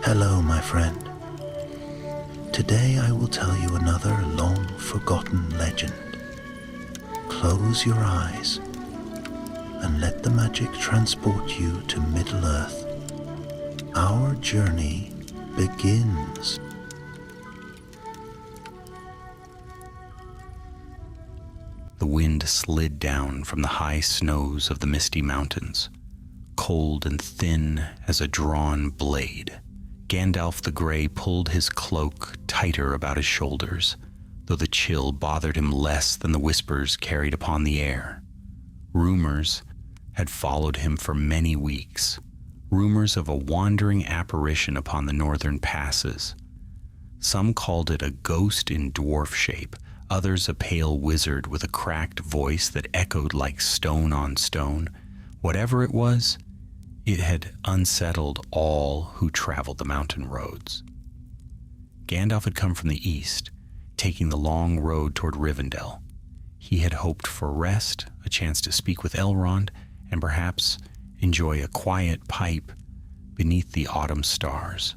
Hello, my friend. Today I will tell you another long-forgotten legend. Close your eyes and let the magic transport you to Middle-earth. Our journey begins. The wind slid down from the high snows of the Misty Mountains, cold and thin as a drawn blade. Gandalf the Grey pulled his cloak tighter about his shoulders, though the chill bothered him less than the whispers carried upon the air. Rumors had followed him for many weeks, rumors of a wandering apparition upon the northern passes. Some called it a ghost in dwarf shape, others a pale wizard with a cracked voice that echoed like stone on stone. Whatever it was, it had unsettled all who traveled the mountain roads. Gandalf had come from the east, taking the long road toward Rivendell. He had hoped for rest, a chance to speak with Elrond, and perhaps enjoy a quiet pipe beneath the autumn stars.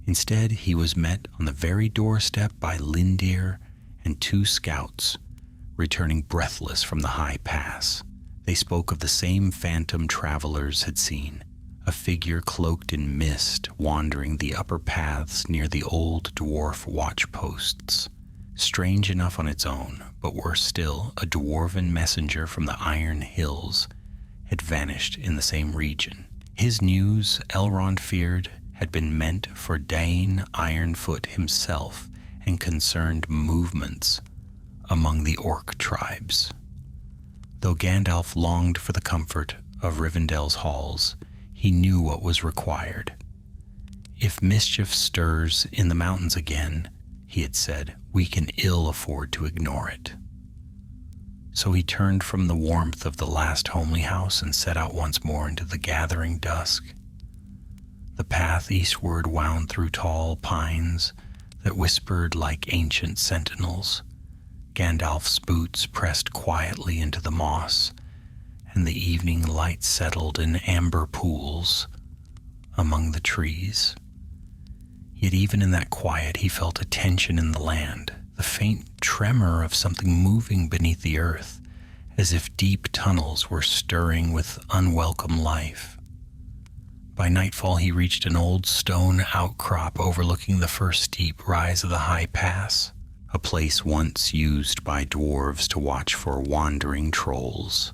Instead, he was met on the very doorstep by Lindir and two scouts, returning breathless from the high pass. They spoke of the same phantom travelers had seen, a figure cloaked in mist wandering the upper paths near the old dwarf watchposts. Strange enough on its own, but worse still, a dwarven messenger from the Iron Hills had vanished in the same region. His news, Elrond feared, had been meant for Dane Ironfoot himself and concerned movements among the orc tribes. Though Gandalf longed for the comfort of Rivendell's halls, he knew what was required. If mischief stirs in the mountains again, he had said, we can ill afford to ignore it. So he turned from the warmth of the last homely house and set out once more into the gathering dusk. The path eastward wound through tall pines that whispered like ancient sentinels. Gandalf's boots pressed quietly into the moss, and the evening light settled in amber pools among the trees. Yet even in that quiet he felt a tension in the land, the faint tremor of something moving beneath the earth, as if deep tunnels were stirring with unwelcome life. By nightfall he reached an old stone outcrop overlooking the first steep rise of the high pass, a place once used by dwarves to watch for wandering trolls,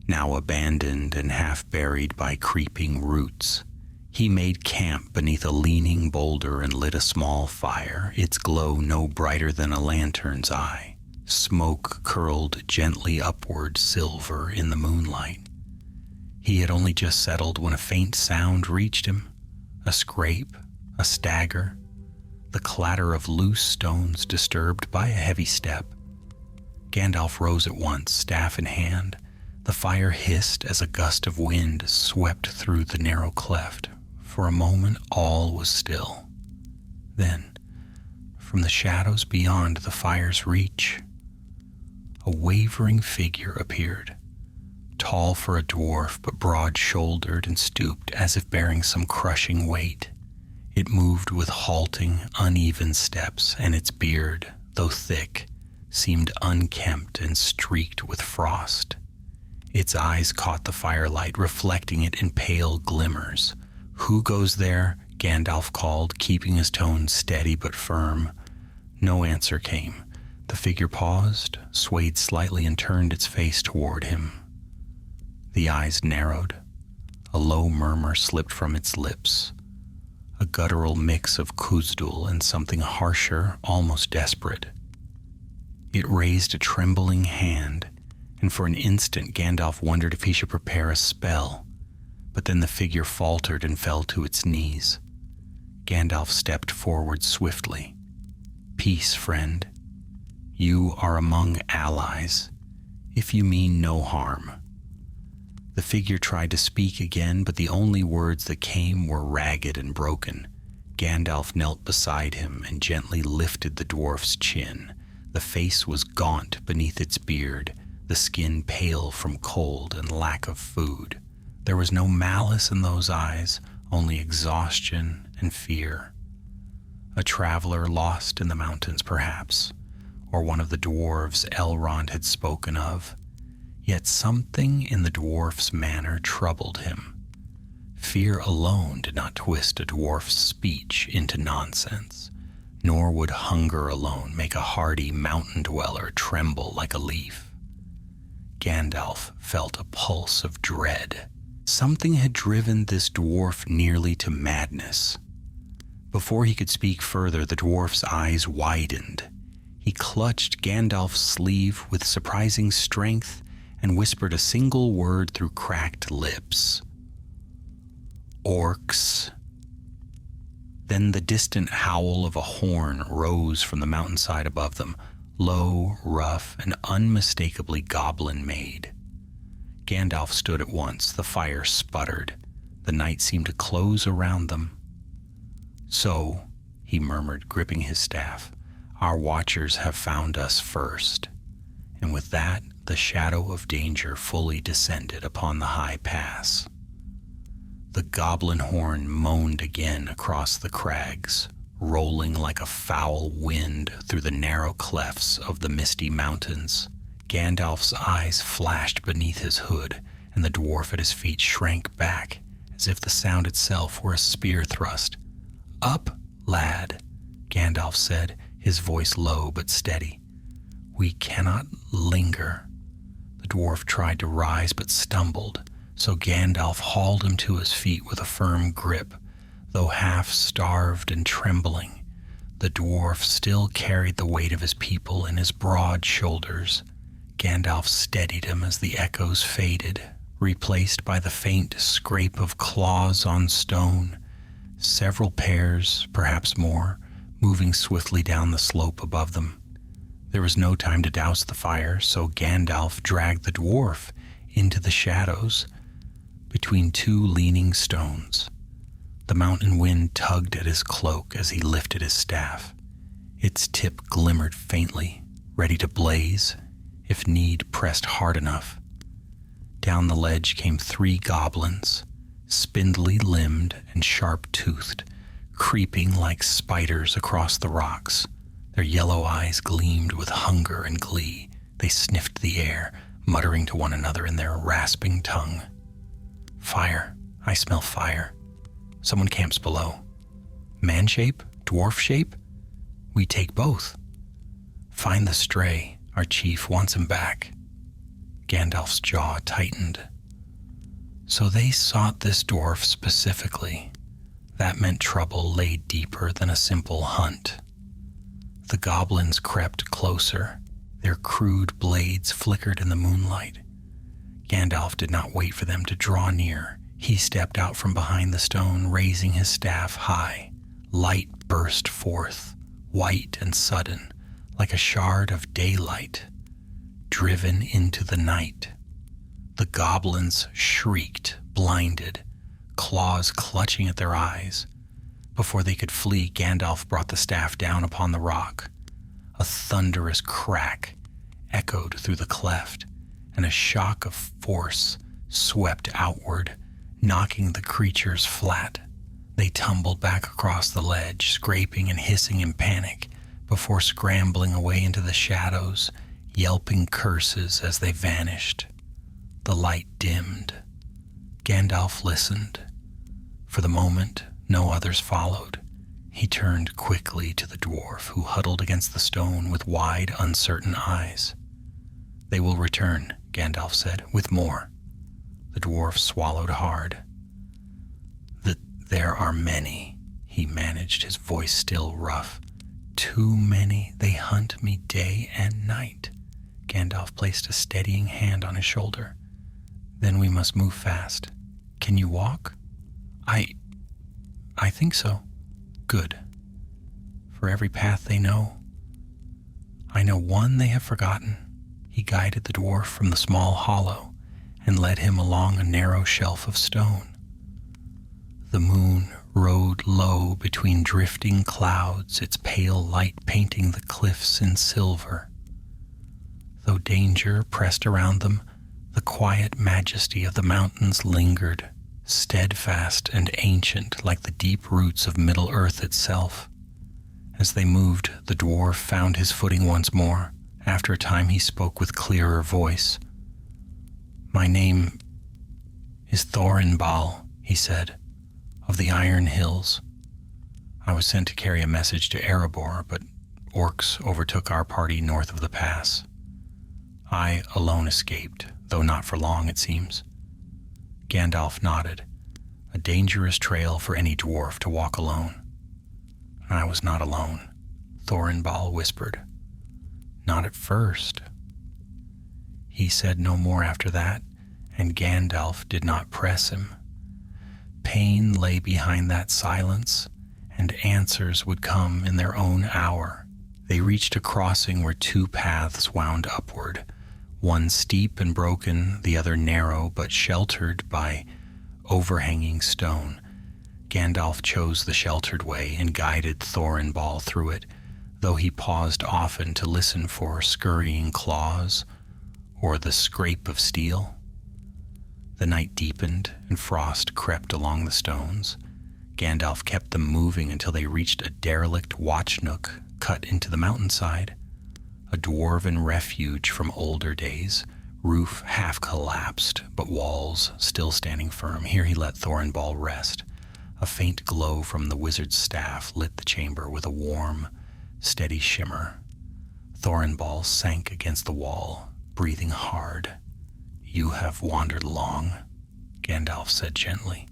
now abandoned and half buried by creeping roots. He made camp beneath a leaning boulder and lit a small fire, its glow no brighter than a lantern's eye. Smoke curled gently upward, silver in the moonlight. He had only just settled when a faint sound reached him, a scrape, a stagger, the clatter of loose stones disturbed by a heavy step. Gandalf rose at once, staff in hand. The fire hissed as a gust of wind swept through the narrow cleft. For a moment all was still. Then, from the shadows beyond the fire's reach, a wavering figure appeared, tall for a dwarf but broad-shouldered and stooped as if bearing some crushing weight. It moved with halting, uneven steps, and its beard, though thick, seemed unkempt and streaked with frost. Its eyes caught the firelight, reflecting it in pale glimmers. "Who goes there?" Gandalf called, keeping his tone steady but firm. No answer came. The figure paused, swayed slightly, and turned its face toward him. The eyes narrowed. A low murmur slipped from its lips, a guttural mix of Khuzdul and something harsher, almost desperate. It raised a trembling hand, and for an instant Gandalf wondered if he should prepare a spell, but then the figure faltered and fell to its knees. Gandalf stepped forward swiftly. "Peace, friend. You are among allies, if you mean no harm." The figure tried to speak again, but the only words that came were ragged and broken. Gandalf knelt beside him and gently lifted the dwarf's chin. The face was gaunt beneath its beard, the skin pale from cold and lack of food. There was no malice in those eyes, only exhaustion and fear. A traveler lost in the mountains, perhaps, or one of the dwarves Elrond had spoken of. Yet something in the dwarf's manner troubled him. Fear alone did not twist a dwarf's speech into nonsense, nor would hunger alone make a hardy mountain dweller tremble like a leaf. Gandalf felt a pulse of dread. Something had driven this dwarf nearly to madness. Before he could speak further, the dwarf's eyes widened. He clutched Gandalf's sleeve with surprising strength and whispered a single word through cracked lips. "Orcs." Then the distant howl of a horn rose from the mountainside above them, low, rough, and unmistakably goblin-made. Gandalf stood at once. The fire sputtered. The night seemed to close around them. "So," he murmured, gripping his staff, "our watchers have found us first." And with that, the shadow of danger fully descended upon the high pass. The goblin horn moaned again across the crags, rolling like a foul wind through the narrow clefts of the misty mountains. Gandalf's eyes flashed beneath his hood, and the dwarf at his feet shrank back, as if the sound itself were a spear thrust. "Up, lad," Gandalf said, his voice low but steady. "We cannot linger." The dwarf tried to rise but stumbled, so Gandalf hauled him to his feet with a firm grip. Though half-starved and trembling, the dwarf still carried the weight of his people in his broad shoulders. Gandalf steadied him as the echoes faded, replaced by the faint scrape of claws on stone. Several pairs, perhaps more, moving swiftly down the slope above them. There was no time to douse the fire, so Gandalf dragged the dwarf into the shadows between two leaning stones. The mountain wind tugged at his cloak as he lifted his staff. Its tip glimmered faintly, ready to blaze, if need pressed hard enough. Down the ledge came 3 goblins, spindly limbed and sharp-toothed, creeping like spiders across the rocks. Their yellow eyes gleamed with hunger and glee. They sniffed the air, muttering to one another in their rasping tongue. "Fire. I smell fire. Someone camps below. Man shape? Dwarf shape? We take both. Find the stray. Our chief wants him back." Gandalf's jaw tightened. So they sought this dwarf specifically. That meant trouble lay deeper than a simple hunt. The goblins crept closer. Their crude blades flickered in the moonlight. Gandalf did not wait for them to draw near. He stepped out from behind the stone, raising his staff high. Light burst forth, white and sudden, like a shard of daylight, driven into the night. The goblins shrieked, blinded, claws clutching at their eyes. Before they could flee, Gandalf brought the staff down upon the rock. A thunderous crack echoed through the cleft, and a shock of force swept outward, knocking the creatures flat. They tumbled back across the ledge, scraping and hissing in panic, before scrambling away into the shadows, yelping curses as they vanished. The light dimmed. Gandalf listened. For the moment, no others followed. He turned quickly to the dwarf, who huddled against the stone with wide, uncertain eyes. "They will return," Gandalf said, "with more." The dwarf swallowed hard. "There are many," he managed, his voice still rough. "Too many. They hunt me day and night." Gandalf placed a steadying hand on his shoulder. "Then we must move fast. Can you walk?" I think so." "Good. For every path they know, I know one they have forgotten." He guided the dwarf from the small hollow and led him along a narrow shelf of stone. The moon rode low between drifting clouds, its pale light painting the cliffs in silver. Though danger pressed around them, the quiet majesty of the mountains lingered. steadfast and ancient like the deep roots of Middle-earth itself. As they moved, the dwarf found his footing once more. After a time he spoke with clearer voice. "My name is Thorinbal," he said, "of the Iron Hills. I was sent to carry a message to Erebor, but orcs overtook our party north of the pass. I alone escaped, though not for long, it seems." Gandalf nodded. A dangerous trail for any dwarf to walk alone. "I was not alone," Thorinbal whispered. "Not at first." He said no more after that, and Gandalf did not press him. Pain lay behind that silence, and answers would come in their own hour. They reached a crossing where two paths wound upward, one steep and broken, the other narrow but sheltered by overhanging stone. Gandalf chose the sheltered way and guided Thorinbal through it, though he paused often to listen for scurrying claws or the scrape of steel. The night deepened and frost crept along the stones. Gandalf kept them moving until they reached a derelict watch nook cut into the mountainside, a dwarven refuge from older days, roof half collapsed, but walls still standing firm. Here he let Thorinbal rest. A faint glow from the wizard's staff lit the chamber with a warm, steady shimmer. Thorinbal sank against the wall, breathing hard. "You have wandered long," Gandalf said gently.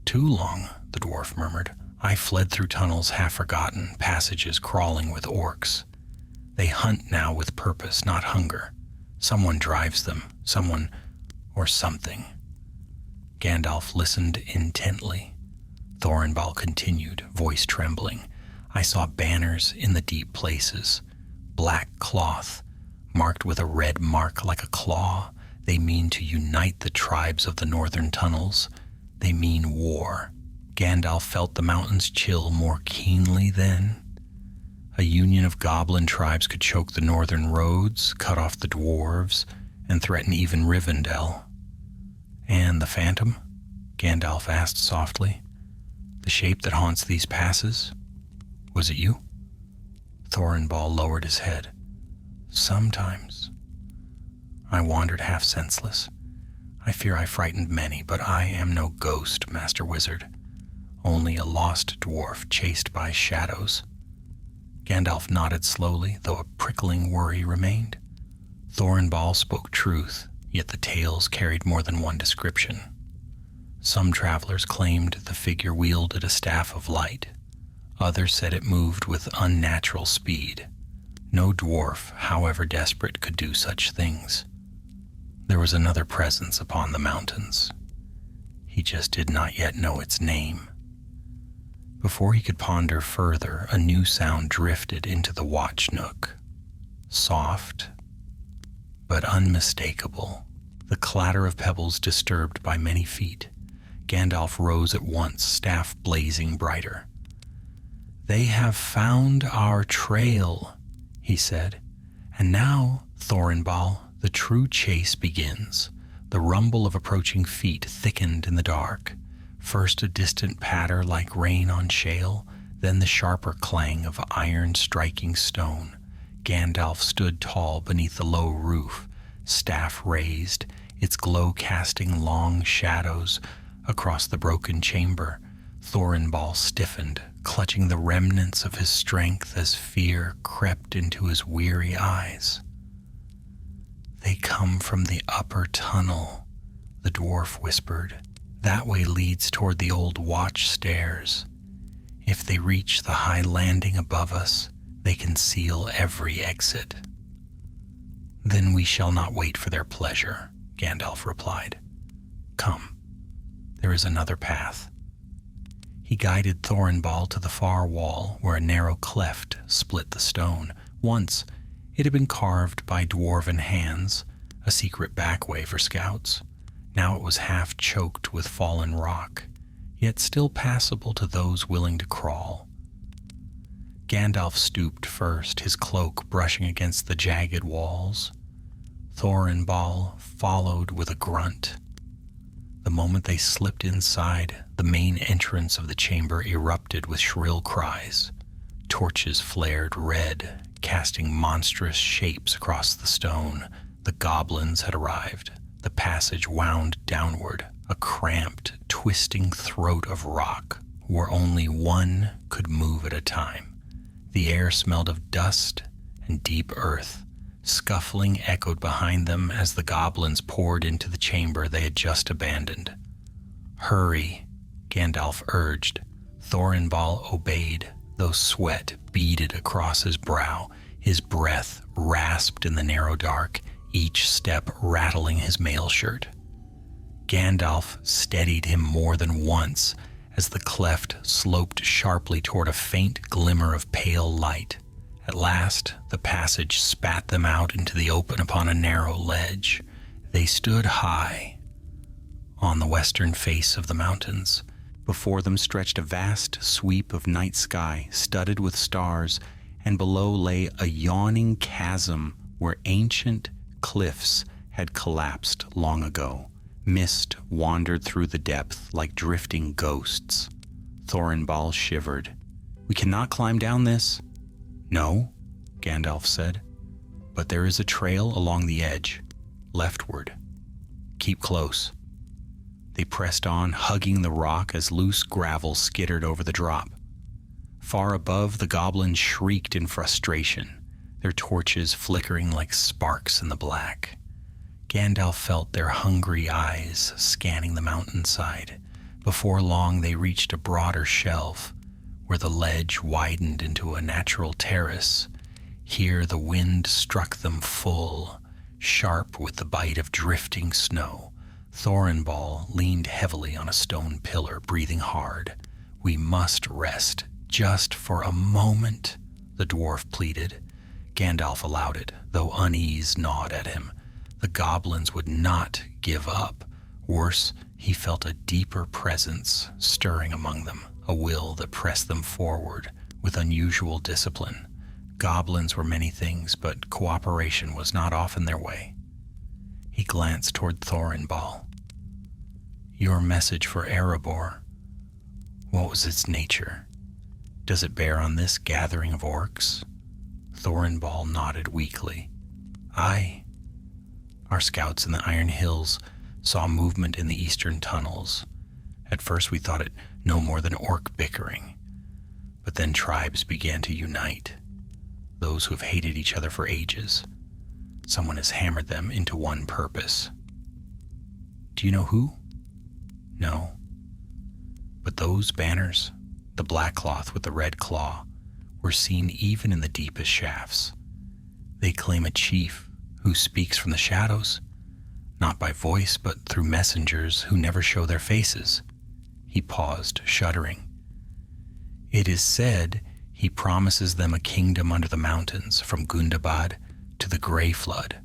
"Too long," the dwarf murmured. "I fled through tunnels half forgotten, passages crawling with orcs. They hunt now with purpose, not hunger. Someone drives them, someone or something." Gandalf listened intently. Thorinbal continued, voice trembling. "I saw banners in the deep places, black cloth, marked with a red mark like a claw. They mean to unite the tribes of the northern tunnels. They mean war." Gandalf felt the mountains chill more keenly then. A union of goblin tribes could choke the northern roads, cut off the dwarves, and threaten even Rivendell. "And the phantom?" Gandalf asked softly. "The shape that haunts these passes? Was it you?" Thorinbal lowered his head. "Sometimes. I wandered half senseless. I fear I frightened many, but I am no ghost, Master Wizard. Only a lost dwarf chased by shadows." Gandalf nodded slowly, though a prickling worry remained. Thorinbal spoke truth, yet the tales carried more than one description. Some travelers claimed the figure wielded a staff of light. Others said it moved with unnatural speed. No dwarf, however desperate, could do such things. There was another presence upon the mountains. He just did not yet know its name. Before he could ponder further, a new sound drifted into the watch nook. Soft, but unmistakable. The clatter of pebbles disturbed by many feet. Gandalf rose at once, staff blazing brighter. "They have found our trail," he said. "And now, Thorinbal, the true chase begins." The rumble of approaching feet thickened in the dark. First a distant patter like rain on shale, then the sharper clang of iron striking stone. Gandalf stood tall beneath the low roof, staff raised, its glow casting long shadows across the broken chamber. Thorinbal stiffened, clutching the remnants of his strength as fear crept into his weary eyes. "They come from the upper tunnel," the dwarf whispered. "That way leads toward the old watch stairs. If they reach the high landing above us, they can seal every exit." "Then we shall not wait for their pleasure," Gandalf replied. "Come, there is another path." He guided Thorinbal to the far wall where a narrow cleft split the stone. Once it had been carved by dwarven hands, a secret back way for scouts. Now it was half choked with fallen rock, yet still passable to those willing to crawl. Gandalf stooped first, his cloak brushing against the jagged walls. Thorinbal followed with a grunt. The moment they slipped inside, the main entrance of the chamber erupted with shrill cries. Torches flared red, casting monstrous shapes across the stone. The goblins had arrived. The passage wound downward, a cramped, twisting throat of rock, where only one could move at a time. The air smelled of dust and deep earth. Scuffling echoed behind them as the goblins poured into the chamber they had just abandoned. "Hurry," Gandalf urged. Thorinbal obeyed, though sweat beaded across his brow. His breath rasped in the narrow dark, each step rattling his mail shirt. Gandalf steadied him more than once as the cleft sloped sharply toward a faint glimmer of pale light. At last, the passage spat them out into the open upon a narrow ledge. They stood high on the western face of the mountains. Before them stretched a vast sweep of night sky studded with stars, and below lay a yawning chasm where ancient cliffs had collapsed long ago. Mist wandered through the depth like drifting ghosts. Thorinbal shivered. "We cannot climb down this." "No," Gandalf said, "but there is a trail along the edge, leftward. Keep close." They pressed on, hugging the rock as loose gravel skittered over the drop. Far above, the goblins shrieked in frustration, their torches flickering like sparks in the black. Gandalf felt their hungry eyes scanning the mountainside. Before long, they reached a broader shelf, where the ledge widened into a natural terrace. Here the wind struck them full, sharp with the bite of drifting snow. Thorinbal leaned heavily on a stone pillar, breathing hard. "We must rest, just for a moment," the dwarf pleaded. Gandalf allowed it, though unease gnawed at him. The goblins would not give up. Worse, he felt a deeper presence stirring among them, a will that pressed them forward with unusual discipline. Goblins were many things, but cooperation was not often their way. He glanced toward Thorinbal. "Your message for Erebor, what was its nature? Does it bear on this gathering of orcs?" Thorinbal nodded weakly. "Aye. Our scouts in the Iron Hills saw movement in the eastern tunnels. At first we thought it no more than orc bickering, but then tribes began to unite, those who have hated each other for ages. Someone has hammered them into one purpose. Do you know who?" "No. But those banners, the black cloth with the red claw, were seen even in the deepest shafts. They claim a chief who speaks from the shadows, not by voice, but through messengers who never show their faces." He paused, shuddering. "It is said he promises them a kingdom under the mountains, from Gundabad to the Grey Flood."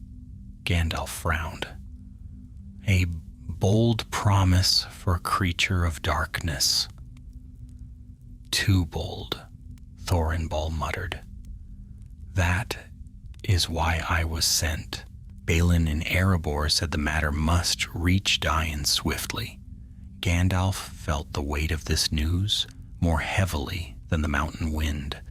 Gandalf frowned. "A bold promise for a creature of darkness." "Too bold," Thorinbal muttered. "That is why I was sent. Balin in Erebor said the matter must reach Dain swiftly." Gandalf felt the weight of this news more heavily than the mountain wind.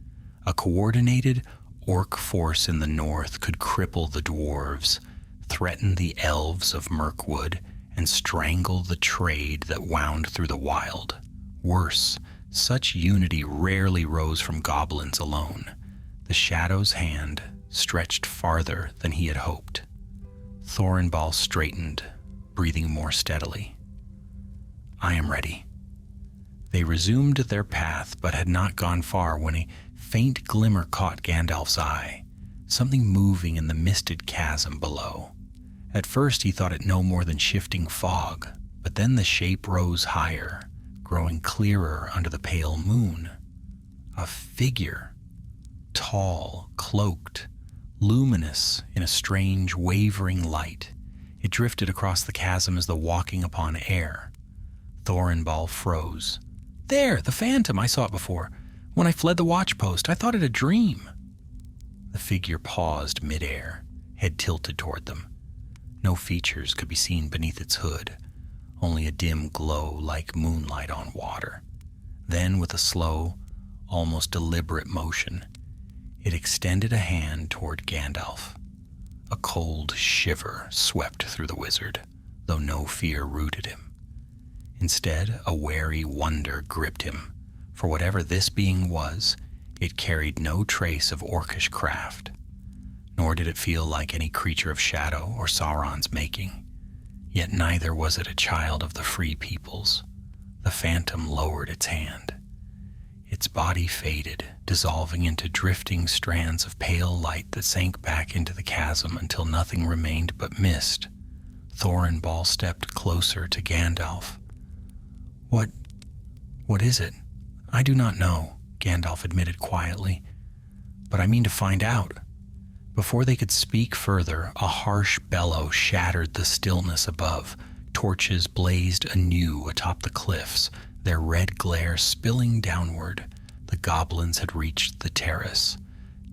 A coordinated orc force in the north could cripple the dwarves, threaten the elves of Mirkwood, and strangle the trade that wound through the wild. Worse, such unity rarely rose from goblins alone. The shadow's hand stretched farther than he had hoped. Thorinbal straightened, breathing more steadily. "I am ready." They resumed their path, but had not gone far when a faint glimmer caught Gandalf's eye, something moving in the misted chasm below. At first he thought it no more than shifting fog, but then the shape rose higher, growing clearer under the pale moon. A figure, tall, cloaked, luminous in a strange, wavering light. It drifted across the chasm as though walking upon air. Thorinbal froze. "There, the phantom! I saw it before. When I fled the watchpost, I thought it a dream." The figure paused mid-air, head tilted toward them. No features could be seen beneath its hood, only a dim glow like moonlight on water. Then, with a slow, almost deliberate motion, it extended a hand toward Gandalf. A cold shiver swept through the wizard, though no fear rooted him. Instead, a wary wonder gripped him. For whatever this being was, it carried no trace of orcish craft, nor did it feel like any creature of shadow or Sauron's making. Yet neither was it a child of the free peoples. The phantom lowered its hand. Its body faded, dissolving into drifting strands of pale light that sank back into the chasm until nothing remained but mist. Thornball stepped closer to Gandalf. What is it? I do not know, Gandalf admitted quietly, but I mean to find out. Before they could speak further, a harsh bellow shattered the stillness above. Torches blazed anew atop the cliffs, their red glare spilling downward. The goblins had reached the terrace.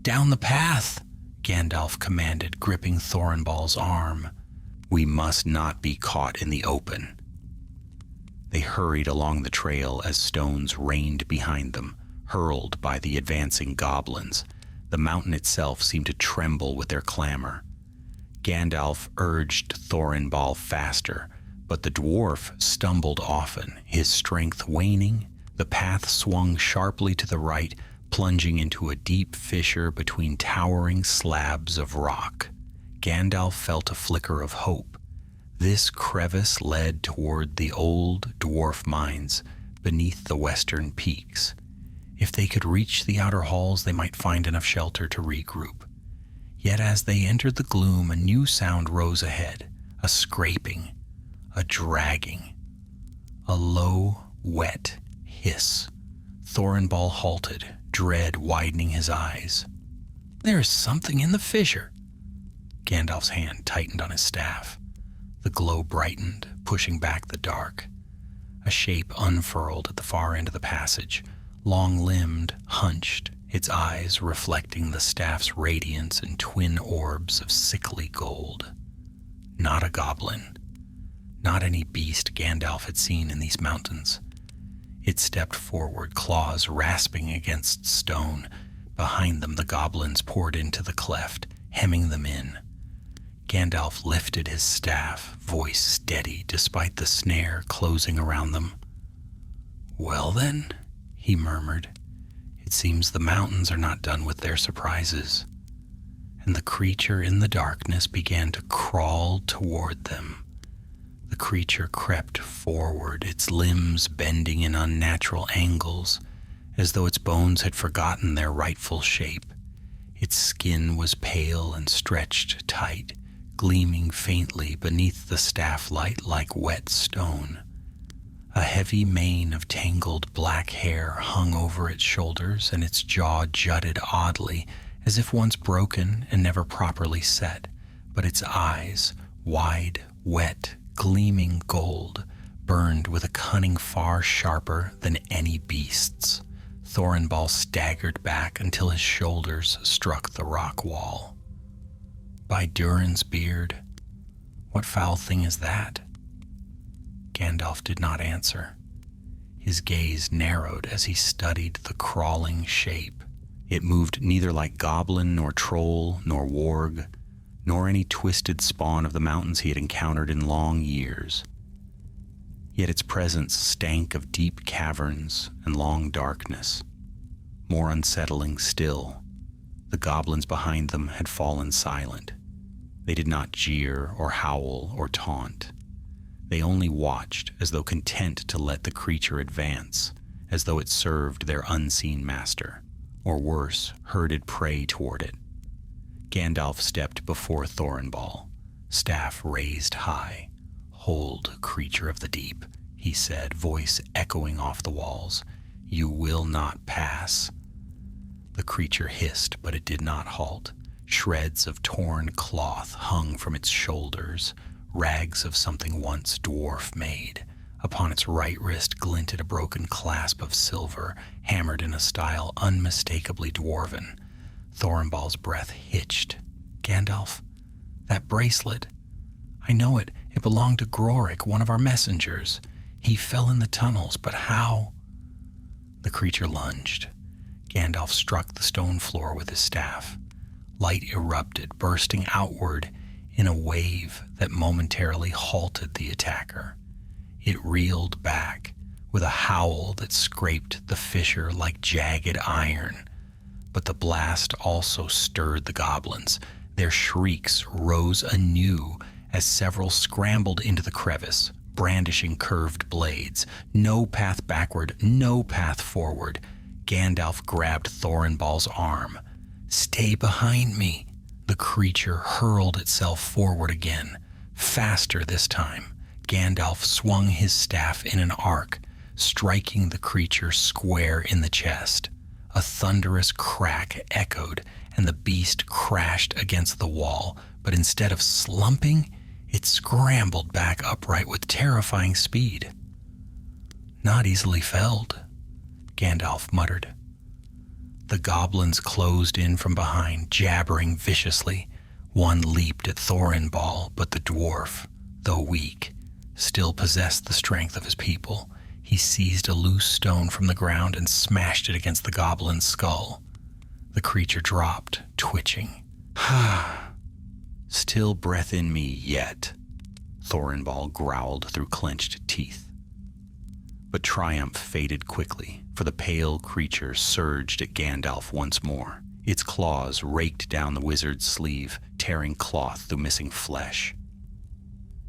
"Down the path!" Gandalf commanded, gripping Thornball's arm. "We must not be caught in the open." They hurried along the trail as stones rained behind them, hurled by the advancing goblins. The mountain itself seemed to tremble with their clamor. Gandalf urged Thornball faster, but the dwarf stumbled often, his strength waning. The path swung sharply to the right, plunging into a deep fissure between towering slabs of rock. Gandalf felt a flicker of hope. This crevice led toward the old dwarf mines beneath the western peaks. If they could reach the outer halls, they might find enough shelter to regroup. Yet as they entered the gloom, a new sound rose ahead, a scraping, a dragging, a low, wet hiss. Thornball halted, dread widening his eyes. "There is something in the fissure." Gandalf's hand tightened on his staff. The glow brightened, pushing back the dark. A shape unfurled at the far end of the passage, long-limbed, hunched, its eyes reflecting the staff's radiance in twin orbs of sickly gold. Not a goblin, not any beast Gandalf had seen in these mountains. It stepped forward, claws rasping against stone. Behind them, the goblins poured into the cleft, hemming them in. Gandalf lifted his staff, voice steady despite the snare closing around them. "Well then," he murmured, "it seems the mountains are not done with their surprises." And the creature in the darkness began to crawl toward them. The creature crept forward, its limbs bending in unnatural angles, as though its bones had forgotten their rightful shape. Its skin was pale and stretched tight, gleaming faintly beneath the staff light like wet stone. A heavy mane of tangled black hair hung over its shoulders, and its jaw jutted oddly, as if once broken and never properly set. But its eyes, wide, wet, gleaming gold, burned with a cunning far sharper than any beast's. Thornball staggered back until his shoulders struck the rock wall. "By Durin's beard, what foul thing is that?" Gandalf did not answer. His gaze narrowed as he studied the crawling shape. It moved neither like goblin nor troll nor warg, nor any twisted spawn of the mountains he had encountered in long years. Yet its presence stank of deep caverns and long darkness. More unsettling still, the goblins behind them had fallen silent. They did not jeer or howl or taunt. They only watched, as though content to let the creature advance, as though it served their unseen master, or worse, herded prey toward it. Gandalf stepped before Thornball, staff raised high. "Hold, creature of the deep," he said, voice echoing off the walls. "You will not pass." The creature hissed, but it did not halt. Shreds of torn cloth hung from its shoulders, rags of something once dwarf-made. Upon its right wrist glinted a broken clasp of silver, hammered in a style unmistakably dwarven. Thornball's breath hitched. "Gandalf, that bracelet. I know it. It belonged to Grorik, one of our messengers. He fell in the tunnels, but how? The creature lunged. Gandalf struck the stone floor with his staff. Light erupted, bursting outward in a wave that momentarily halted the attacker. It reeled back with a howl that scraped the fissure like jagged iron. But the blast also stirred the goblins. Their shrieks rose anew as several scrambled into the crevice, brandishing curved blades. No path backward, no path forward. Gandalf grabbed Thorinball's arm. "Stay behind me." The creature hurled itself forward again, faster this time. Gandalf swung his staff in an arc, striking the creature square in the chest. A thunderous crack echoed, and the beast crashed against the wall, but instead of slumping, it scrambled back upright with terrifying speed. "Not easily felled," Gandalf muttered. The goblins closed in from behind, jabbering viciously. One leaped at Thorinball, but the dwarf, though weak, still possessed the strength of his people. He seized a loose stone from the ground and smashed it against the goblin's skull. The creature dropped, twitching. "Still breath in me yet," Thorinball growled through clenched teeth. But triumph faded quickly, for the pale creature surged at Gandalf once more. Its claws raked down the wizard's sleeve, tearing cloth through missing flesh.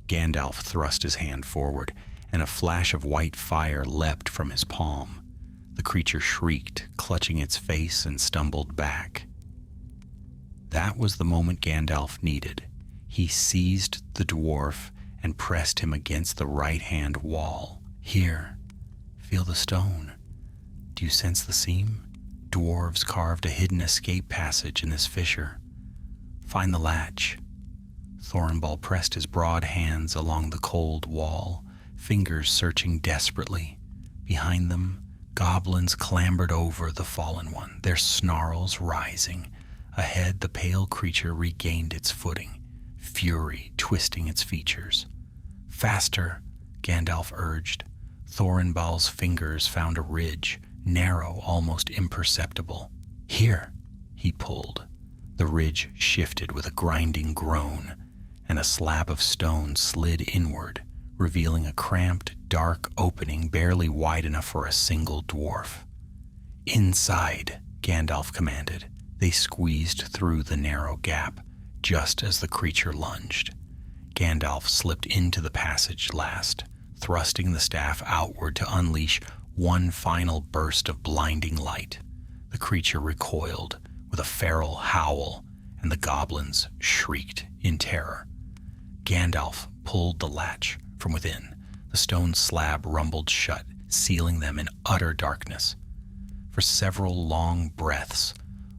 Gandalf thrust his hand forward, and a flash of white fire leapt from his palm. The creature shrieked, clutching its face, and stumbled back. That was the moment Gandalf needed. He seized the dwarf and pressed him against the right-hand wall. "Here, feel the stone. Do you sense the seam? Dwarves carved a hidden escape passage in this fissure. Find the latch." Thorinball pressed his broad hands along the cold wall, fingers searching desperately. Behind them, goblins clambered over the fallen one, their snarls rising. Ahead, the pale creature regained its footing, fury twisting its features. "Faster," Gandalf urged. Thorinball's fingers found a ridge, narrow, almost imperceptible. "Here," he pulled. The ridge shifted with a grinding groan, and a slab of stone slid inward, revealing a cramped, dark opening barely wide enough for a single dwarf. "Inside," Gandalf commanded. They squeezed through the narrow gap, just as the creature lunged. Gandalf slipped into the passage last, thrusting the staff outward to unleash one final burst of blinding light. The creature recoiled with a feral howl, and the goblins shrieked in terror. Gandalf pulled the latch from within. The stone slab rumbled shut, sealing them in utter darkness. For several long breaths,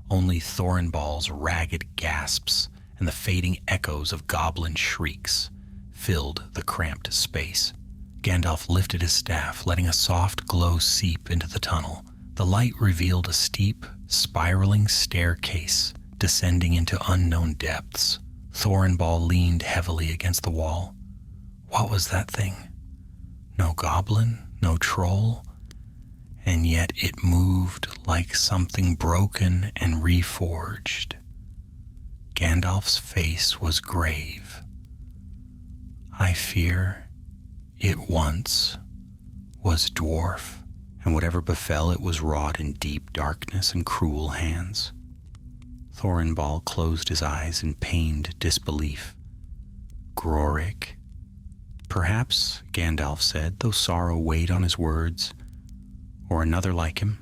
only Thorinball's ragged gasps and the fading echoes of goblin shrieks filled the cramped space. Gandalf lifted his staff, letting a soft glow seep into the tunnel. The light revealed a steep, spiraling staircase descending into unknown depths. Thorinball leaned heavily against the wall. What was that thing? No goblin, no troll, and yet it moved like something broken and reforged. Gandalf's face was grave. "I fear it once was dwarf, and whatever befell it was wrought in deep darkness and cruel hands." Thorinball closed his eyes in pained disbelief. "Grorik?" "Perhaps," Gandalf said, though sorrow weighed on his words. "Or another like him.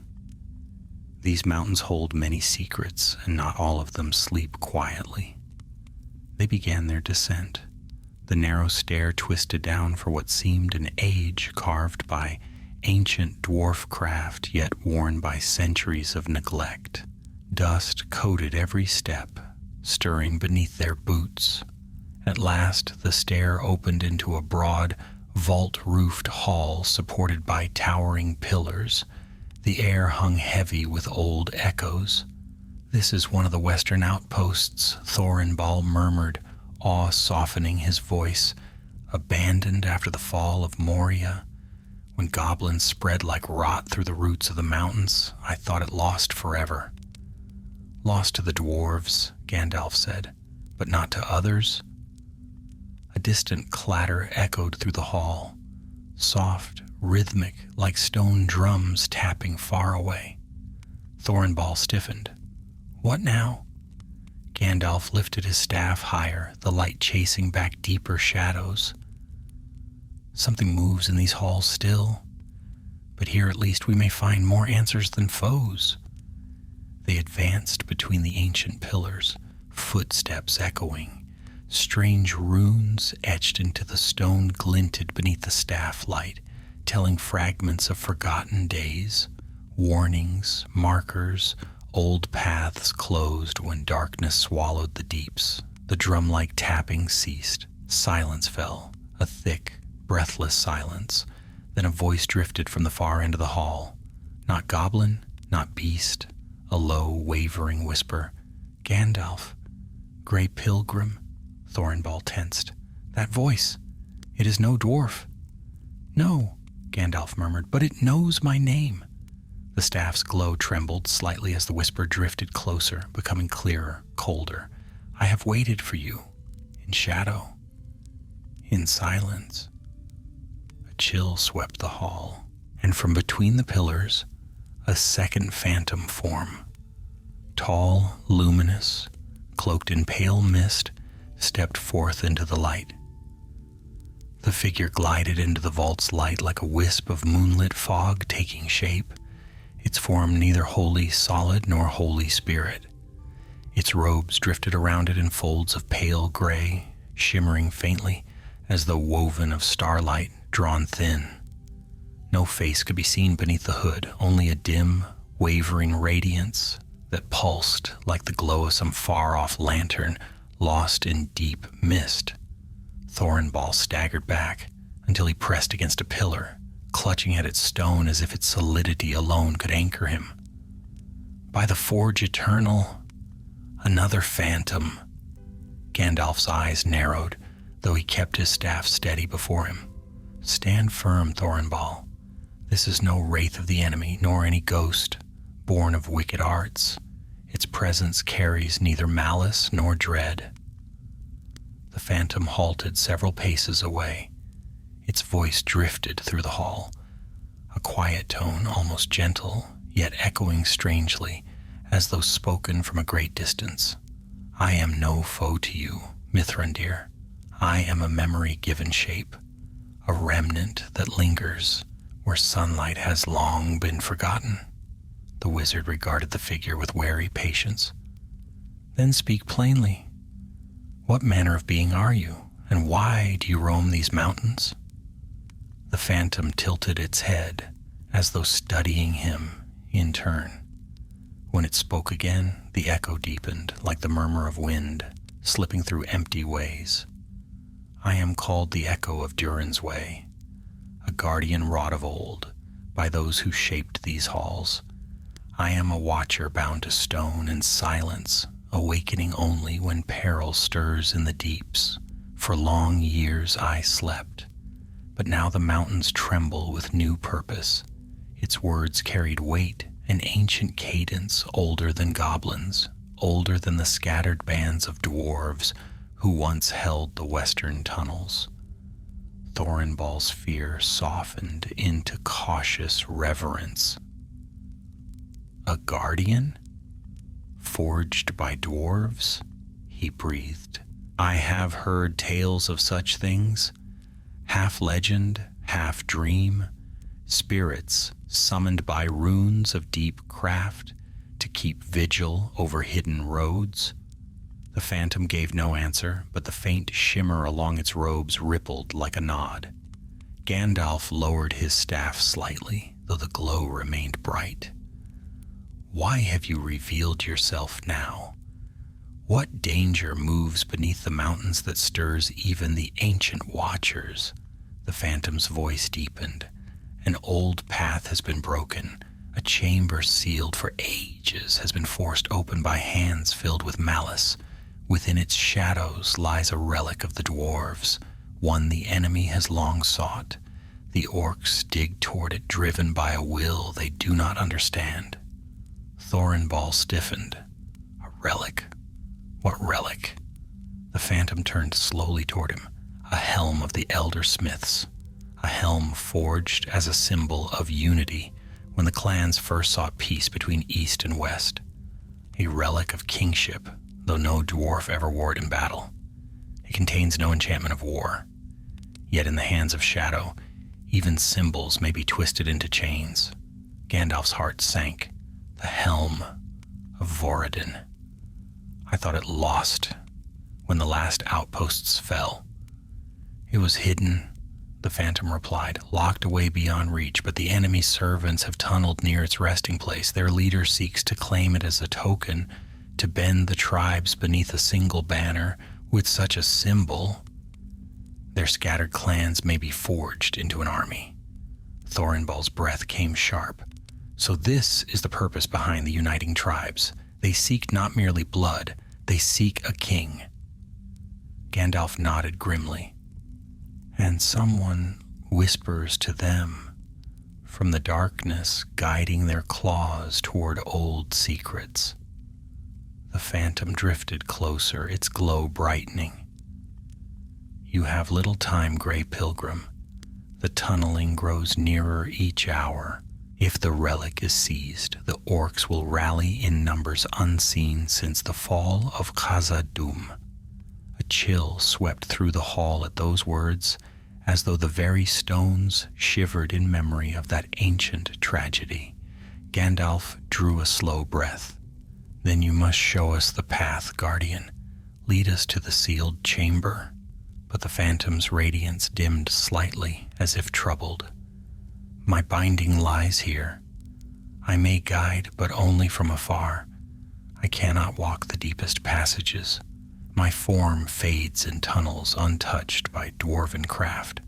These mountains hold many secrets, and not all of them sleep quietly." They began their descent. The narrow stair twisted down for what seemed an age carved by ancient dwarf craft, yet worn by centuries of neglect. Dust coated every step, stirring beneath their boots. At last, the stair opened into a broad, vault-roofed hall supported by towering pillars. The air hung heavy with old echoes. "This is one of the western outposts," Thorinball murmured, awe softening his voice. abandoned after the fall of Moria. When goblins spread like rot through the roots of the mountains, I thought it lost forever. Lost to the dwarves, Gandalf said, but not to others. A distant clatter echoed through the hall, soft, rhythmic, like stone drums tapping far away. Thornball stiffened. What now? Gandalf lifted his staff higher, the light chasing back deeper shadows. Something moves in these halls still, but here at least we may find more answers than foes. They advanced between the ancient pillars, footsteps echoing. Strange runes etched into the stone glinted beneath the staff light, telling fragments of forgotten days, warnings, markers, old paths closed when darkness swallowed the deeps. The drum-like tapping ceased. Silence fell, a thick, breathless silence. Then a voice drifted from the far end of the hall. Not goblin, not beast, a low, wavering whisper. Gandalf, Grey Pilgrim. Thornball tensed. That voice, it is no dwarf. No, Gandalf murmured, but it knows my name. The staff's glow trembled slightly as the whisper drifted closer, becoming clearer, colder. I have waited for you, in shadow, in silence. A chill swept the hall, and from between the pillars, a second phantom form. Tall, luminous, cloaked in pale mist, stepped forth into the light. The figure glided into the vault's light like a wisp of moonlit fog taking shape, its form neither wholly solid nor wholly spirit. Its robes drifted around it in folds of pale gray, shimmering faintly as though woven of starlight drawn thin. No face could be seen beneath the hood, only a dim, wavering radiance that pulsed like the glow of some far-off lantern lost in deep mist. Thornball staggered back until he pressed against a pillar, clutching at its stone as if its solidity alone could anchor him. By the Forge Eternal, another phantom. Gandalf's eyes narrowed, though he kept his staff steady before him. Stand firm, Thornball. This is no wraith of the enemy, nor any ghost, born of wicked arts. Its presence carries neither malice nor dread. The phantom halted several paces away. Its voice drifted through the hall, a quiet tone, almost gentle, yet echoing strangely, as though spoken from a great distance. I am no foe to you, Mithrandir. I am a memory given shape, a remnant that lingers where sunlight has long been forgotten. The wizard regarded the figure with wary patience. Then speak plainly. What manner of being are you, and why do you roam these mountains? The phantom tilted its head, as though studying him in turn. When it spoke again, the echo deepened, like the murmur of wind, slipping through empty ways. I am called the Echo of Durin's Way, a guardian wrought of old, by those who shaped these halls. I am a watcher bound to stone and silence, awakening only when peril stirs in the deeps. For long years I slept, but now the mountains tremble with new purpose. Its words carried weight, an ancient cadence older than goblins, older than the scattered bands of dwarves who once held the western tunnels. Thornball's fear softened into cautious reverence. A guardian? Forged by dwarves? He breathed. I have heard tales of such things, half legend, half dream, spirits summoned by runes of deep craft to keep vigil over hidden roads. The phantom gave no answer, but the faint shimmer along its robes rippled like a nod. Gandalf lowered his staff slightly, though the glow remained bright. Why have you revealed yourself now? What danger moves beneath the mountains that stirs even the ancient watchers? The phantom's voice deepened. An old path has been broken. A chamber sealed for ages has been forced open by hands filled with malice. Within its shadows lies a relic of the dwarves, one the enemy has long sought. The orcs dig toward it, driven by a will they do not understand. Thorinbal stiffened. A relic? What relic? The phantom turned slowly toward him. A helm of the elder smiths. A helm forged as a symbol of unity when the clans first sought peace between East and West. A relic of kingship, though no dwarf ever wore it in battle. It contains no enchantment of war. Yet in the hands of shadow, even symbols may be twisted into chains. Gandalf's heart sank. The helm of Voradin. I thought it lost when the last outposts fell. It was hidden, the phantom replied, locked away beyond reach, but the enemy's servants have tunneled near its resting place. Their leader seeks to claim it as a token, to bend the tribes beneath a single banner. With such a symbol, their scattered clans may be forged into an army. Thorinbal's breath came sharp. So this is the purpose behind the uniting tribes. They seek not merely blood, they seek a king. Gandalf nodded grimly. And someone whispers to them from the darkness, guiding their claws toward old secrets. The phantom drifted closer, its glow brightening. You have little time, Grey Pilgrim. The tunneling grows nearer each hour. If the relic is seized, the orcs will rally in numbers unseen since the fall of Khazad-dûm. A chill swept through the hall at those words, as though the very stones shivered in memory of that ancient tragedy. Gandalf drew a slow breath. Then you must show us the path, Guardian. Lead us to the sealed chamber. But the phantom's radiance dimmed slightly, as if troubled. My binding lies here. I may guide, but only from afar. I cannot walk the deepest passages. My form fades in tunnels untouched by dwarven craft.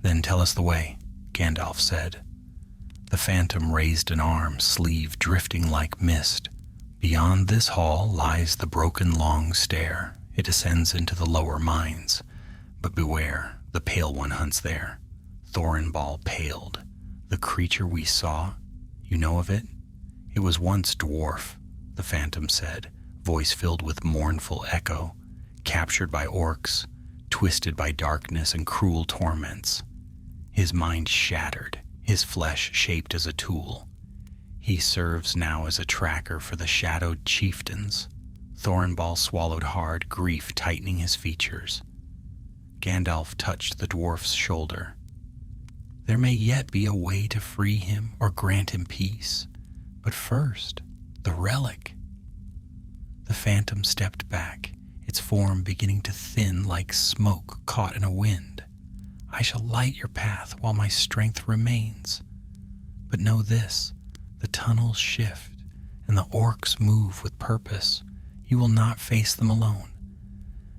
Then tell us the way, Gandalf said. The phantom raised an arm, sleeve drifting like mist. Beyond this hall lies the broken long stair. It descends into the lower mines. But beware, the Pale One hunts there. Thorinbal paled. The creature we saw, you know of it? It was once dwarf, the phantom said, voice filled with mournful echo, captured by orcs, twisted by darkness and cruel torments. His mind shattered, his flesh shaped as a tool. He serves now as a tracker for the shadowed chieftains. Thorinbal swallowed hard, grief tightening his features. Gandalf touched the dwarf's shoulder. There may yet be a way to free him or grant him peace. But first, the relic. The phantom stepped back, its form beginning to thin like smoke caught in a wind. I shall light your path while my strength remains. But know this, the tunnels shift and the orcs move with purpose. You will not face them alone.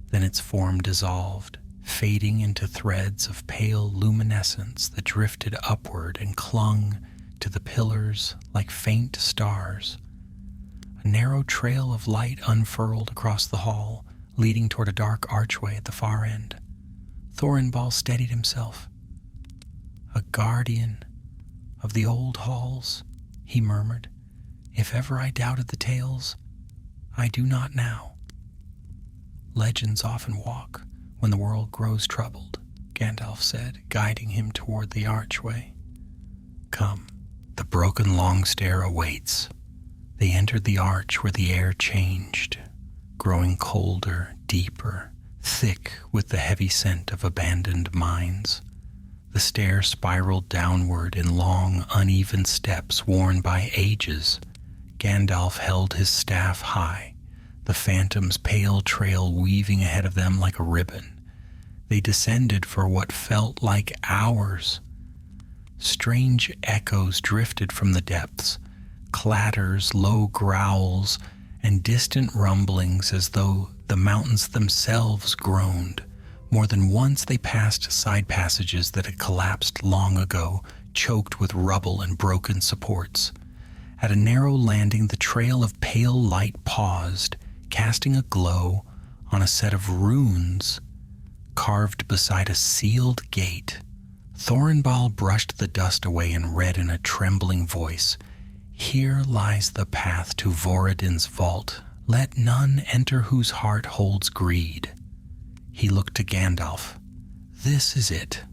Then its form dissolved, fading into threads of pale luminescence that drifted upward and clung to the pillars like faint stars. A narrow trail of light unfurled across the hall, leading toward a dark archway at the far end. Thorinbal steadied himself. A guardian of the old halls, he murmured. If ever I doubted the tales, I do not now. Legends often walk when the world grows troubled, Gandalf said, guiding him toward the archway. Come, the broken long stair awaits. They entered the arch where the air changed, growing colder, deeper, thick with the heavy scent of abandoned mines. The stair spiraled downward in long, uneven steps worn by ages. Gandalf held his staff high, the phantom's pale trail weaving ahead of them like a ribbon. They descended for what felt like hours. Strange echoes drifted from the depths, clatters, low growls, and distant rumblings as though the mountains themselves groaned. More than once they passed side passages that had collapsed long ago, choked with rubble and broken supports. At a narrow landing, the trail of pale light paused, casting a glow on a set of runes carved beside a sealed gate. Thornball brushed the dust away and read in a trembling voice, "Here lies the path to Voradin's vault. Let none enter whose heart holds greed." He looked to Gandalf. "This is it."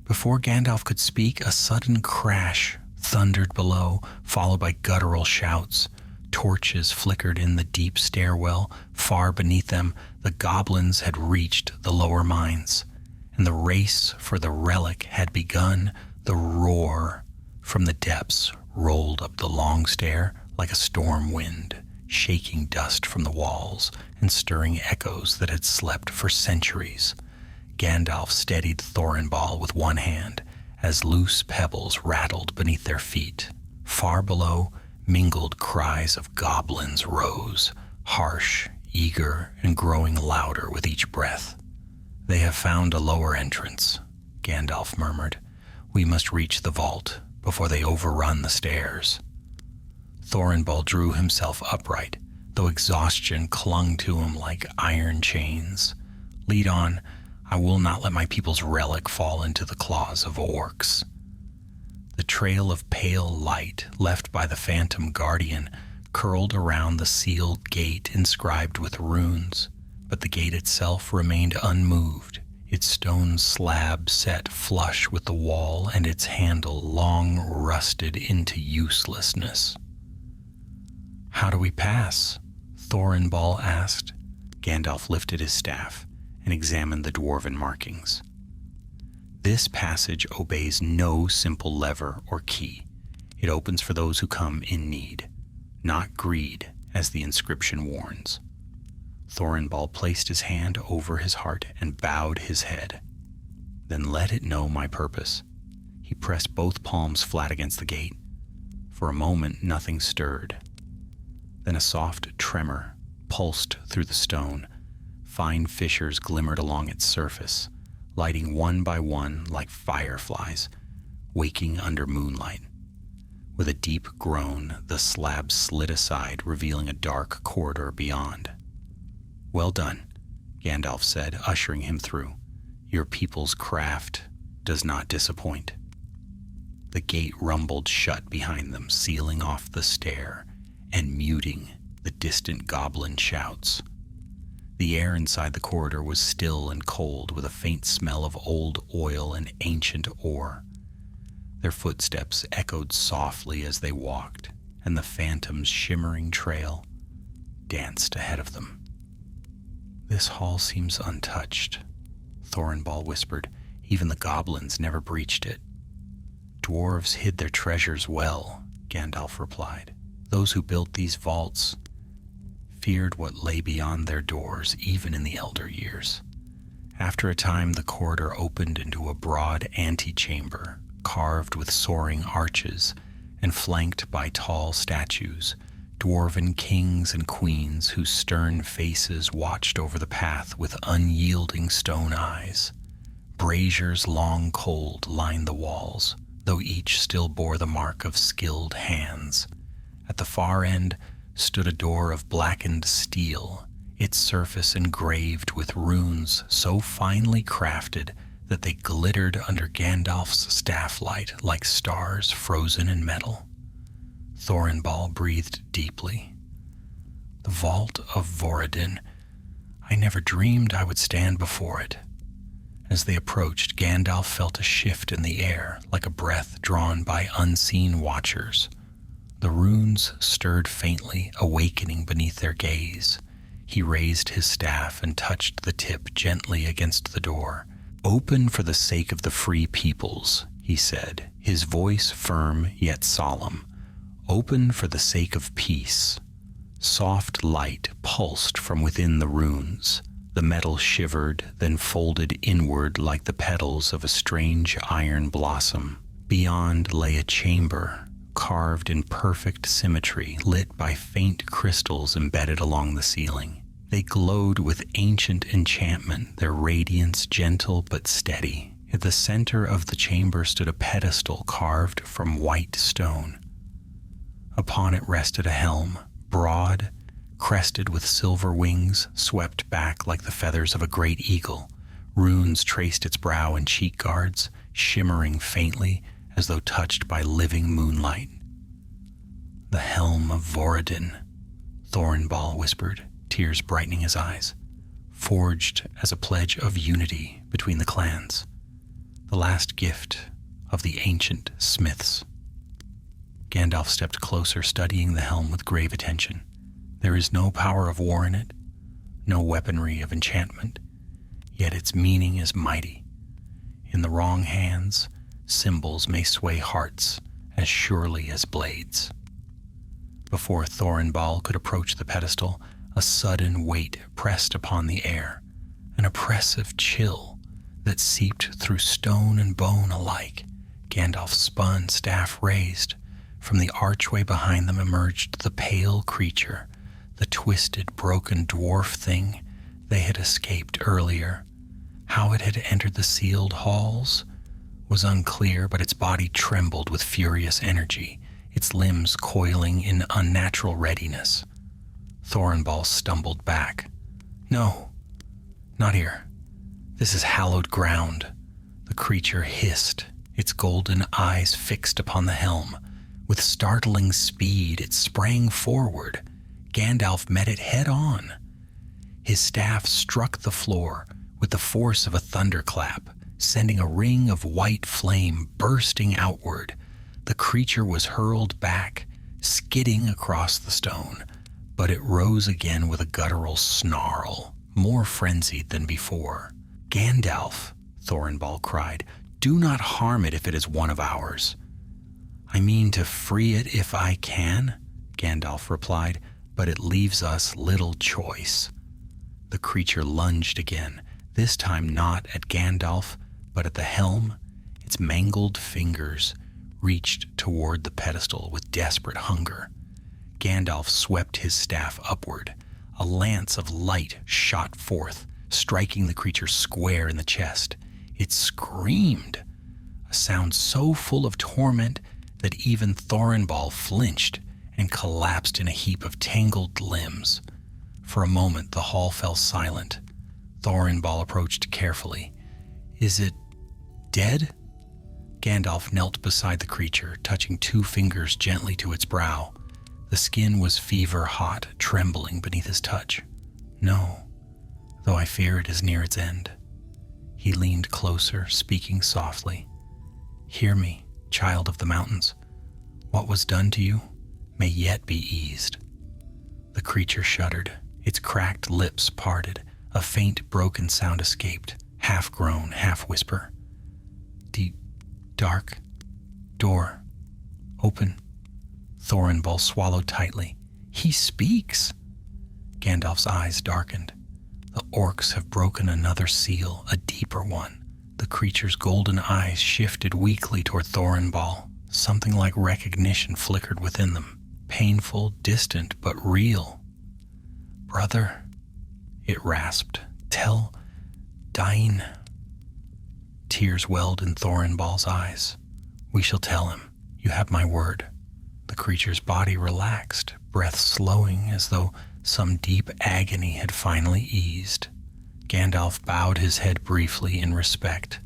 Before Gandalf could speak, a sudden crash thundered below, followed by guttural shouts. Torches flickered in the deep stairwell. Far beneath them, the goblins had reached the lower mines, and the race for the relic had begun. The roar from the depths rolled up the long stair like a storm wind, shaking dust from the walls and stirring echoes that had slept for centuries. Gandalf steadied Thornball with one hand as loose pebbles rattled beneath their feet. Far below, mingled cries of goblins rose, harsh, eager, and growing louder with each breath. "They have found a lower entrance," Gandalf murmured. "We must reach the vault before they overrun the stairs." Thornball drew himself upright, though exhaustion clung to him like iron chains. "Lead on. I will not let my people's relic fall into the claws of orcs." The trail of pale light left by the phantom guardian curled around the sealed gate inscribed with runes, but the gate itself remained unmoved, its stone slab set flush with the wall and its handle long rusted into uselessness. "How do we pass?" Thornball asked. Gandalf lifted his staff and examined the dwarven markings. "This passage obeys no simple lever or key. It opens for those who come in need, not greed, as the inscription warns." Thornball placed his hand over his heart and bowed his head. "Then let it know my purpose." He pressed both palms flat against the gate. For a moment, nothing stirred. Then a soft tremor pulsed through the stone. Fine fissures glimmered along its surface, lighting one by one like fireflies, waking under moonlight. With a deep groan, the slab slid aside, revealing a dark corridor beyond. "Well done," Gandalf said, ushering him through. "Your people's craft does not disappoint." The gate rumbled shut behind them, sealing off the stair and muting the distant goblin shouts. The air inside the corridor was still and cold, with a faint smell of old oil and ancient ore. Their footsteps echoed softly as they walked, and the phantom's shimmering trail danced ahead of them. "This hall seems untouched," Thornball whispered. "Even the goblins never breached it." "Dwarves hid their treasures well," Gandalf replied. "Those who built these vaults feared what lay beyond their doors, even in the elder years." After a time, the corridor opened into a broad antechamber, carved with soaring arches and flanked by tall statues, dwarven kings and queens whose stern faces watched over the path with unyielding stone eyes. Braziers long cold lined the walls, though each still bore the mark of skilled hands. At the far end stood a door of blackened steel, its surface engraved with runes so finely crafted that they glittered under Gandalf's staff light like stars frozen in metal. Thornball breathed deeply. The vault of Voradin. I never dreamed I would stand before it. As they approached, Gandalf felt a shift in the air, like a breath drawn by unseen watchers. The runes stirred faintly, awakening beneath their gaze. He raised his staff and touched the tip gently against the door. "Open for the sake of the free peoples," he said, his voice firm yet solemn. "Open for the sake of peace." Soft light pulsed from within the runes. The metal shivered, then folded inward like the petals of a strange iron blossom. Beyond lay a chamber, carved in perfect symmetry, lit by faint crystals embedded along the ceiling. They glowed with ancient enchantment, their radiance gentle but steady. At the center of the chamber stood a pedestal carved from white stone. Upon it rested a helm, broad, crested with silver wings swept back like the feathers of a great eagle. Runes traced its brow and cheek guards, shimmering faintly as though touched by living moonlight. "The helm of Voradin," Thornball whispered, tears brightening his eyes, "forged as a pledge of unity between the clans, the last gift of the ancient smiths." Gandalf stepped closer, studying the helm with grave attention. There is no power of war in it, no weaponry of enchantment, yet its meaning is mighty. In the wrong hands, symbols may sway hearts as surely as blades. Before Thornball could approach the pedestal, a sudden weight pressed upon the air, an oppressive chill that seeped through stone and bone alike. Gandalf spun, staff raised. From the archway behind them emerged the pale creature, the twisted, broken dwarf thing they had escaped earlier. How it had entered the sealed halls was unclear, but its body trembled with furious energy, its limbs coiling in unnatural readiness. Thornball stumbled back. "No, not here. This is hallowed ground," the creature hissed, its golden eyes fixed upon the helm. With startling speed, it sprang forward. Gandalf met it head on. His staff struck the floor with the force of a thunderclap, sending a ring of white flame bursting outward. The creature was hurled back, skidding across the stone, but it rose again with a guttural snarl, more frenzied than before. "Gandalf," Thornball cried, "do not harm it if it is one of ours." "I mean to free it if I can," Gandalf replied, "but it leaves us little choice." The creature lunged again, this time not at Gandalf, but at the helm. Its mangled fingers reached toward the pedestal with desperate hunger. Gandalf swept his staff upward. A lance of light shot forth, striking the creature square in the chest. It screamed, a sound so full of torment that even Thornball flinched and collapsed in a heap of tangled limbs. For a moment, the hall fell silent. Thornball approached carefully. "Is it dead?" Gandalf knelt beside the creature, touching 2 fingers gently to its brow. The skin was fever hot, trembling beneath his touch. "No, though I fear it is near its end." He leaned closer, speaking softly. "Hear me, child of the mountains. What was done to you may yet be eased." The creature shuddered. Its cracked lips parted. A faint, broken sound escaped, half groan, half whisper. "The dark door. Open." Thornball swallowed tightly. "He speaks!" Gandalf's eyes darkened. The orcs have broken another seal, a deeper one. The creature's golden eyes shifted weakly toward Thornball. Something like recognition flickered within them. Painful, distant, but real. "Brother," it rasped, "tell Dain." Tears welled in Thornball's eyes. "We shall tell him. You have my word." The creature's body relaxed, breath slowing as though some deep agony had finally eased. Gandalf bowed his head briefly in respect,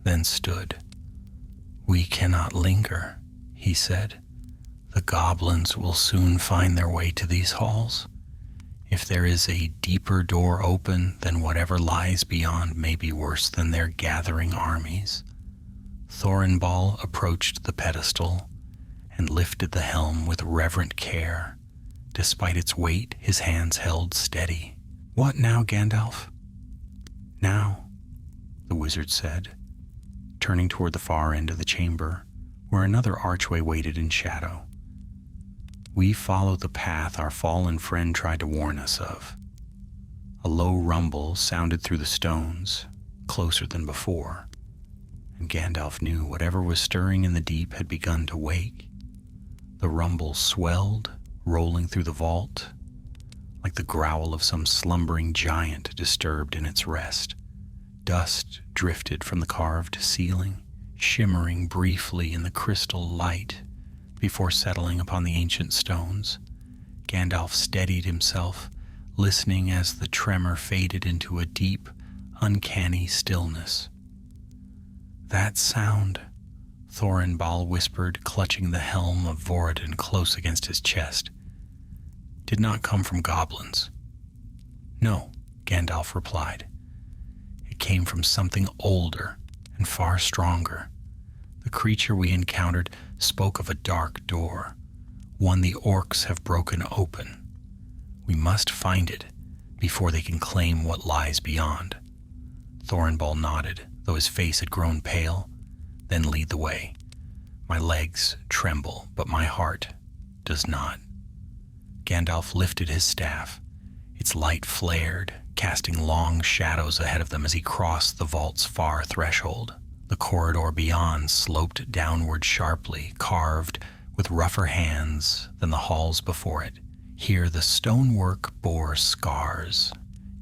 then stood. "We cannot linger," he said. "The goblins will soon find their way to these halls. If there is a deeper door open, then whatever lies beyond may be worse than their gathering armies." Thornball approached the pedestal and lifted the helm with reverent care. Despite its weight, his hands held steady. "What now, Gandalf?" "Now," the wizard said, turning toward the far end of the chamber, where another archway waited in shadow. "We follow the path our fallen friend tried to warn us of." A low rumble sounded through the stones, closer than before, and Gandalf knew whatever was stirring in the deep had begun to wake. The rumble swelled, rolling through the vault, like the growl of some slumbering giant disturbed in its rest. Dust drifted from the carved ceiling, shimmering briefly in the crystal light before settling upon the ancient stones. Gandalf steadied himself, listening as the tremor faded into a deep, uncanny stillness. "That sound," Thorinbal whispered, clutching the helm of Voradin close against his chest, "did not come from goblins." "No," Gandalf replied. "It came from something older and far stronger. The creature we encountered spoke of a dark door, one the orcs have broken open. We must find it before they can claim what lies beyond." Thorinbal nodded, though his face had grown pale. "Then lead the way. My legs tremble, but my heart does not." Gandalf lifted his staff. Its light flared, casting long shadows ahead of them as he crossed the vault's far threshold. The corridor beyond sloped downward sharply, carved with rougher hands than the halls before it. Here the stonework bore scars,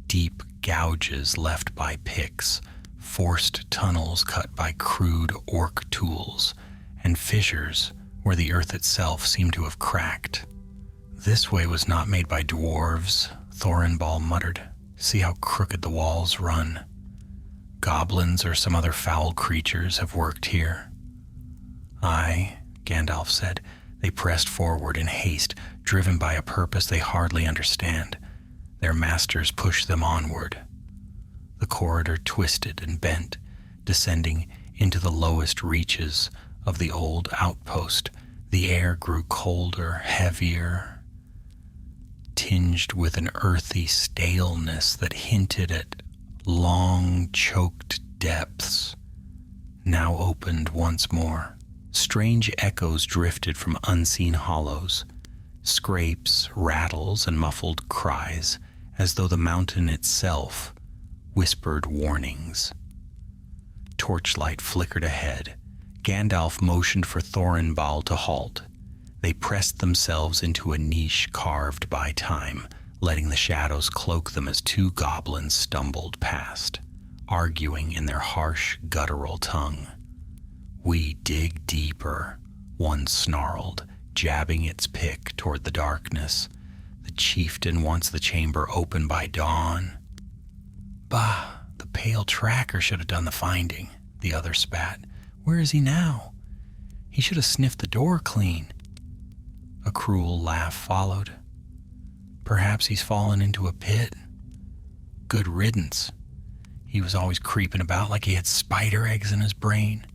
deep gouges left by picks, forced tunnels cut by crude orc tools, and fissures where the earth itself seemed to have cracked. "This way was not made by dwarves," Thorinbal muttered. "See how crooked the walls run. Goblins or some other foul creatures have worked here." "Aye," Gandalf said. They pressed forward in haste, driven by a purpose they hardly understand. Their masters pushed them onward. The corridor twisted and bent, descending into the lowest reaches of the old outpost. The air grew colder, heavier, tinged with an earthy staleness that hinted at long, choked depths, now opened once more. Strange echoes drifted from unseen hollows, scrapes, rattles, and muffled cries, as though the mountain itself whispered warnings. Torchlight flickered ahead. Gandalf motioned for Thorinbal to halt. They pressed themselves into a niche carved by time, letting the shadows cloak them as two goblins stumbled past, arguing in their harsh, guttural tongue. "We dig deeper," one snarled, jabbing its pick toward the darkness. "The chieftain wants the chamber open by dawn." "Bah, the pale tracker should have done the finding," the other spat. "Where is he now? He should have sniffed the door clean." A cruel laugh followed. "Perhaps he's fallen into a pit. Good riddance. He was always creeping about like he had spider eggs in his brain."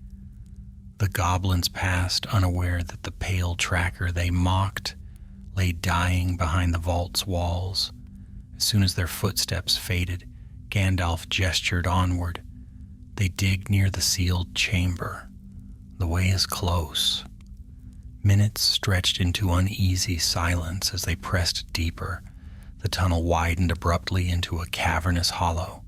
The goblins passed, unaware that the pale tracker they mocked lay dying behind the vault's walls. As soon as their footsteps faded, Gandalf gestured onward. They dig near the sealed chamber. The way is close. Minutes stretched into uneasy silence as they pressed deeper. The tunnel widened abruptly into a cavernous hollow.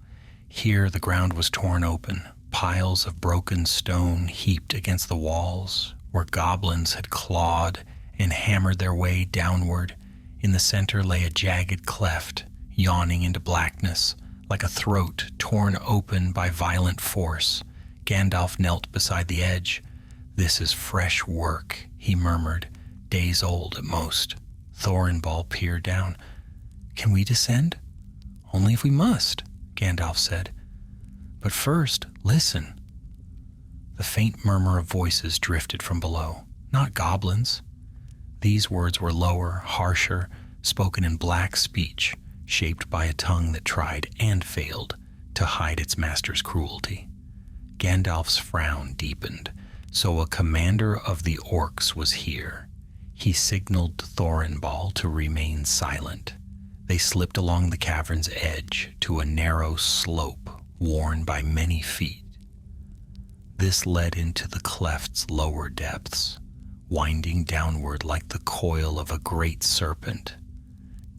Here the ground was torn open, piles of broken stone heaped against the walls, where goblins had clawed and hammered their way downward. In the center lay a jagged cleft, yawning into blackness, like a throat torn open by violent force. Gandalf knelt beside the edge. "This is fresh work," he murmured, "days old at most." Thorinbal peered down. "Can we descend?" "Only if we must," Gandalf said. "But first, listen." The faint murmur of voices drifted from below. Not goblins. These words were lower, harsher, spoken in black speech, shaped by a tongue that tried and failed to hide its master's cruelty. Gandalf's frown deepened. So a commander of the orcs was here. He signaled Thorinbal to remain silent. They slipped along the cavern's edge to a narrow slope worn by many feet. This led into the cleft's lower depths, winding downward like the coil of a great serpent.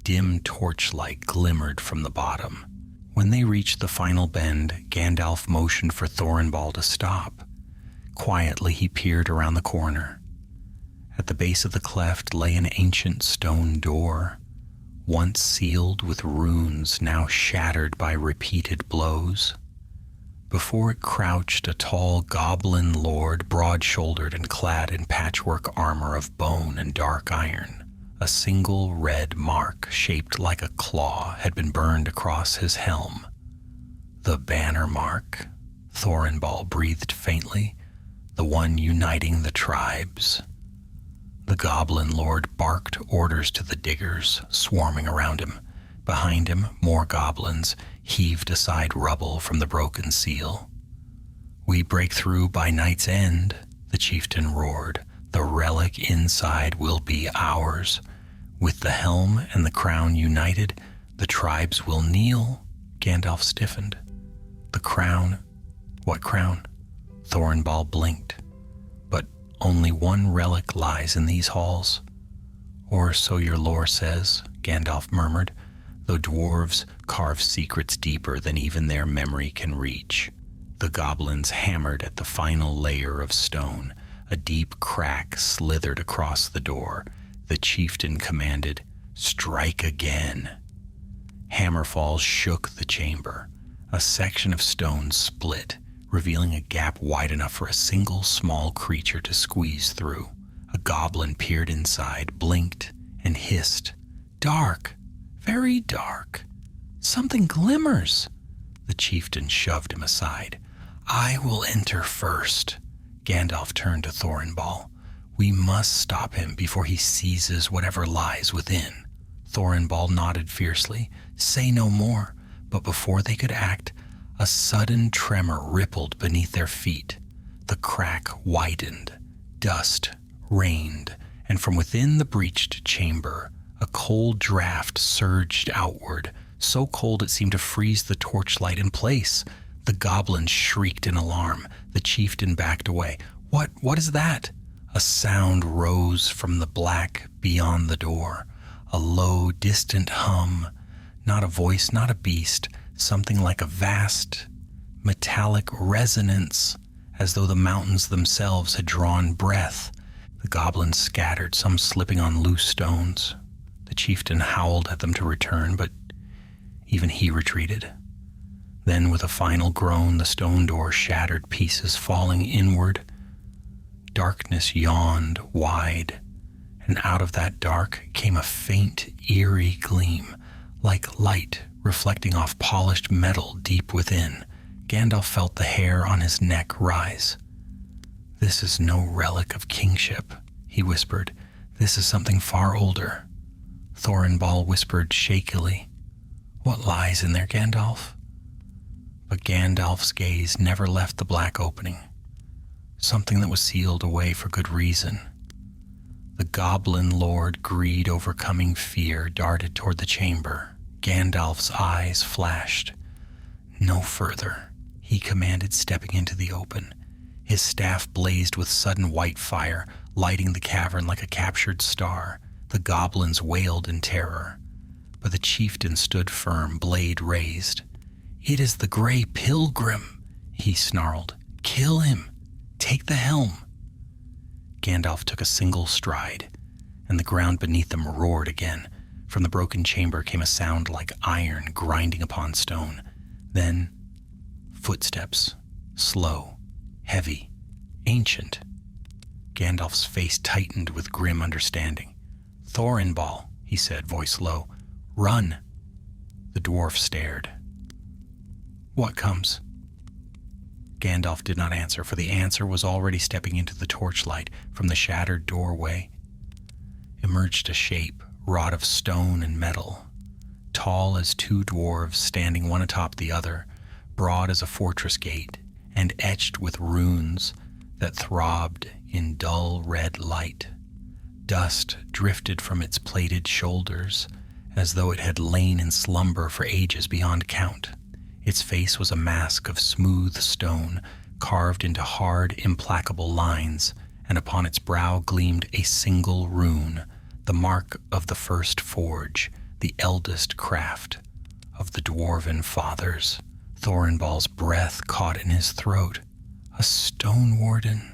Dim torchlight glimmered from the bottom. When they reached the final bend, Gandalf motioned for Thorinbal to stop. Quietly he peered around the corner. At the base of the cleft lay an ancient stone door, once sealed with runes now shattered by repeated blows. Before it crouched a tall goblin lord, broad-shouldered and clad in patchwork armor of bone and dark iron. A single red mark shaped like a claw had been burned across his helm. The banner mark, Thorinbal breathed faintly, the one uniting the tribes. The goblin lord barked orders to the diggers swarming around him. Behind him, more goblins heaved aside rubble from the broken seal. "We break through by night's end," the chieftain roared. "The relic inside will be ours. With the helm and the crown united, the tribes will kneel." Gandalf stiffened. "The crown? What crown?" Thorinbal blinked. "But only one relic lies in these halls." "Or so your lore says," Gandalf murmured, "though dwarves carve secrets deeper than even their memory can reach." The goblins hammered at the final layer of stone. A deep crack slithered across the door. The chieftain commanded, "Strike again." Hammerfalls shook the chamber. A section of stone split, revealing a gap wide enough for a single small creature to squeeze through. A goblin peered inside, blinked, and hissed, "Dark, very dark. Something glimmers." The chieftain shoved him aside. "I will enter first." Gandalf turned to Thorinbal. "We must stop him before he seizes whatever lies within." Thorinbal nodded fiercely. "Say no more." But before they could act, a sudden tremor rippled beneath their feet. The crack widened. Dust rained, and from within the breached chamber, a cold draft surged outward, so cold it seemed to freeze the torchlight in place. The goblins shrieked in alarm. The chieftain backed away. What is that?" A sound rose from the black beyond the door. A low, distant hum. Not a voice, not a beast. Something like a vast, metallic resonance, as though the mountains themselves had drawn breath. The goblins scattered, some slipping on loose stones. The chieftain howled at them to return, but even he retreated. Then, with a final groan, the stone door shattered, pieces falling inward. Darkness yawned wide, and out of that dark came a faint, eerie gleam, like light reflecting off polished metal deep within. Gandalf felt the hair on his neck rise. "This is no relic of kingship," he whispered. "This is something far older." Thorinbal whispered shakily, "What lies in there, Gandalf?" But Gandalf's gaze never left the black opening. Something that was sealed away for good reason. The goblin lord, greed overcoming fear, darted toward the chamber. Gandalf's eyes flashed. "No further," he commanded, stepping into the open. His staff blazed with sudden white fire, lighting the cavern like a captured star. The goblins wailed in terror. But the chieftain stood firm, blade raised. "It is the Grey Pilgrim," he snarled. "Kill him. Take the helm." Gandalf took a single stride, and the ground beneath them roared again. From the broken chamber came a sound like iron grinding upon stone. Then, footsteps, slow, heavy, ancient. Gandalf's face tightened with grim understanding. "Thorinbal," he said, voice low. "Run." The dwarf stared. "What comes?" Gandalf did not answer, for the answer was already stepping into the torchlight. From the shattered doorway emerged a shape, wrought of stone and metal, tall as two dwarves standing one atop the other, broad as a fortress gate, and etched with runes that throbbed in dull red light. Dust drifted from its plated shoulders, as though it had lain in slumber for ages beyond count. Its face was a mask of smooth stone, carved into hard, implacable lines, and upon its brow gleamed a single rune, the mark of the first forge, the eldest craft of the dwarven fathers. Thorinbal's breath caught in his throat. A stone warden.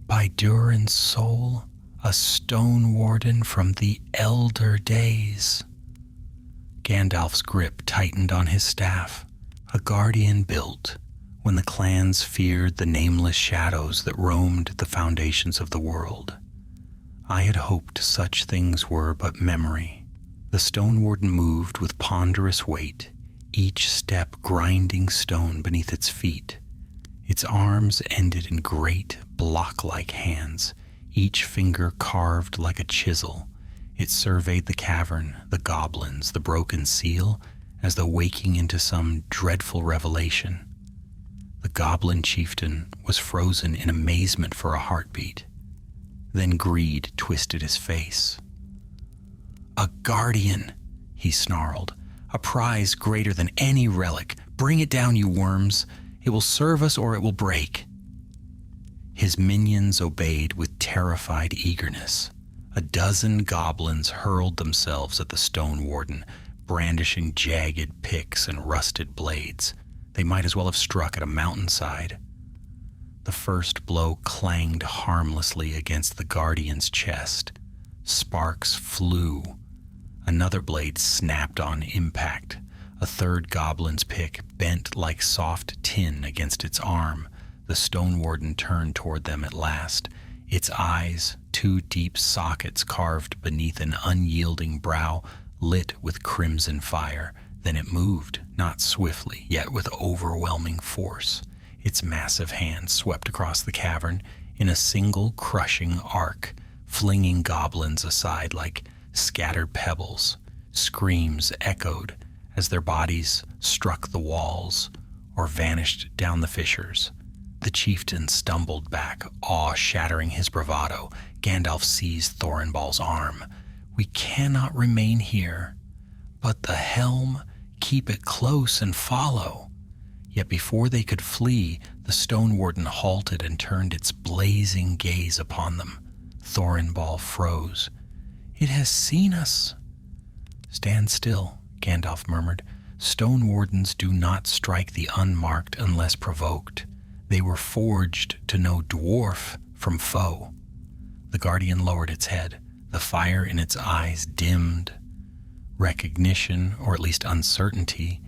By Durin's soul, a stone warden from the elder days. Gandalf's grip tightened on his staff, a guardian built when the clans feared the nameless shadows that roamed the foundations of the world. I had hoped such things were but memory. The stone warden moved with ponderous weight, each step grinding stone beneath its feet. Its arms ended in great block-like hands, each finger carved like a chisel. It surveyed the cavern, the goblins, the broken seal, as though waking into some dreadful revelation. The goblin chieftain was frozen in amazement for a heartbeat. Then greed twisted his face. "A guardian," he snarled. "A prize greater than any relic. Bring it down, you worms. It will serve us or it will break." His minions obeyed with terrified eagerness. A dozen goblins hurled themselves at the stone warden, brandishing jagged picks and rusted blades. They might as well have struck at a mountainside. The first blow clanged harmlessly against the guardian's chest. Sparks flew. Another blade snapped on impact. A third goblin's pick bent like soft tin against its arm. The stone warden turned toward them at last. Its eyes, two deep sockets carved beneath an unyielding brow, lit with crimson fire. Then it moved, not swiftly, yet with overwhelming force. Its massive hand swept across the cavern in a single crushing arc, flinging goblins aside like scattered pebbles. Screams echoed as their bodies struck the walls or vanished down the fissures. The chieftain stumbled back, awe shattering his bravado. Gandalf seized Thorinball's arm. "We cannot remain here. But the helm, keep it close and follow." Yet before they could flee, the stone warden halted and turned its blazing gaze upon them. Thorinball froze. "It has seen us." "Stand still," Gandalf murmured. "Stone wardens do not strike the unmarked unless provoked. They were forged to know dwarf from foe." The guardian lowered its head. The fire in its eyes dimmed. Recognition, or at least uncertainty,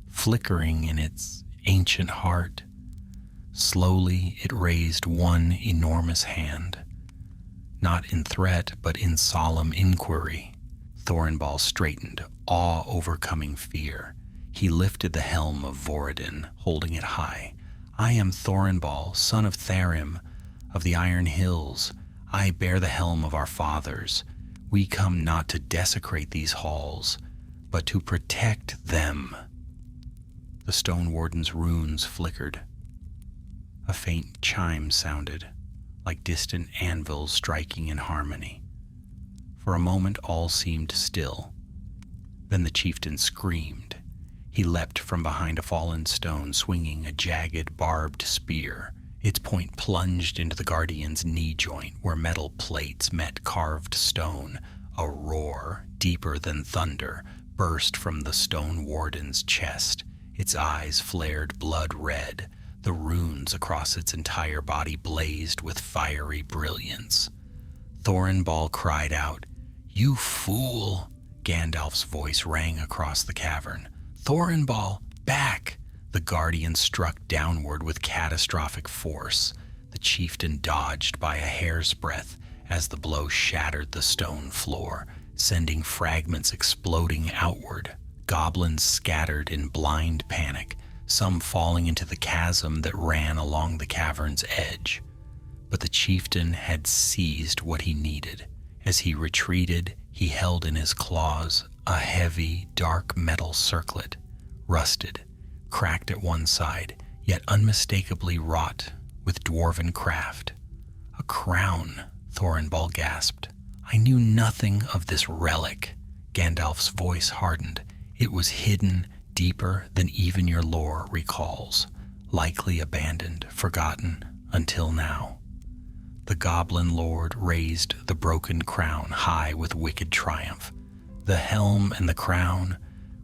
flickering in its ancient heart. Slowly it raised one enormous hand. Not in threat, but in solemn inquiry. Thorinball straightened, awe overcoming fear. He lifted the helm of Voradin, holding it high. "I am Thorinball, son of Tharim, of the Iron Hills. I bear the helm of our fathers. We come not to desecrate these halls, but to protect them." The stone warden's runes flickered. A faint chime sounded, like distant anvils striking in harmony. For a moment all seemed still. Then the chieftain screamed. He leapt from behind a fallen stone, swinging a jagged, barbed spear. Its point plunged into the guardian's knee joint, where metal plates met carved stone. A roar, deeper than thunder, burst from the stone warden's chest. Its eyes flared blood red. The runes across its entire body blazed with fiery brilliance. Thorinball cried out, "You fool!" Gandalf's voice rang across the cavern. "Thorinball, back!" The guardian struck downward with catastrophic force. The chieftain dodged by a hair's breadth as the blow shattered the stone floor, sending fragments exploding outward. Goblins scattered in blind panic, some falling into the chasm that ran along the cavern's edge. But the chieftain had seized what he needed. As he retreated, he held in his claws a heavy, dark metal circlet, rusted, cracked at one side, yet unmistakably wrought with dwarven craft. "A crown," Thorinball gasped. "I knew nothing of this relic." Gandalf's voice hardened. "It was hidden deeper than even your lore recalls, likely abandoned, forgotten, until now." The goblin lord raised the broken crown high with wicked triumph. "The helm and the crown,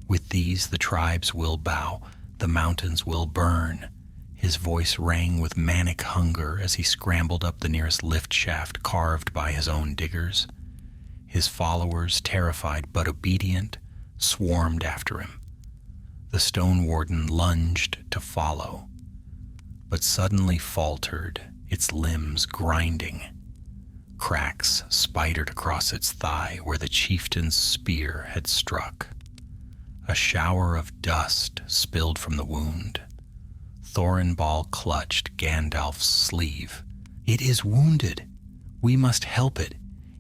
with these the tribes will bow, the mountains will burn." His voice rang with manic hunger as he scrambled up the nearest lift shaft carved by his own diggers. His followers, terrified but obedient, swarmed after him. The stone warden lunged to follow, but suddenly faltered, its limbs grinding. Cracks spidered across its thigh where the chieftain's spear had struck. A shower of dust spilled from the wound. Thorinbal clutched Gandalf's sleeve. "It is wounded. We must help it.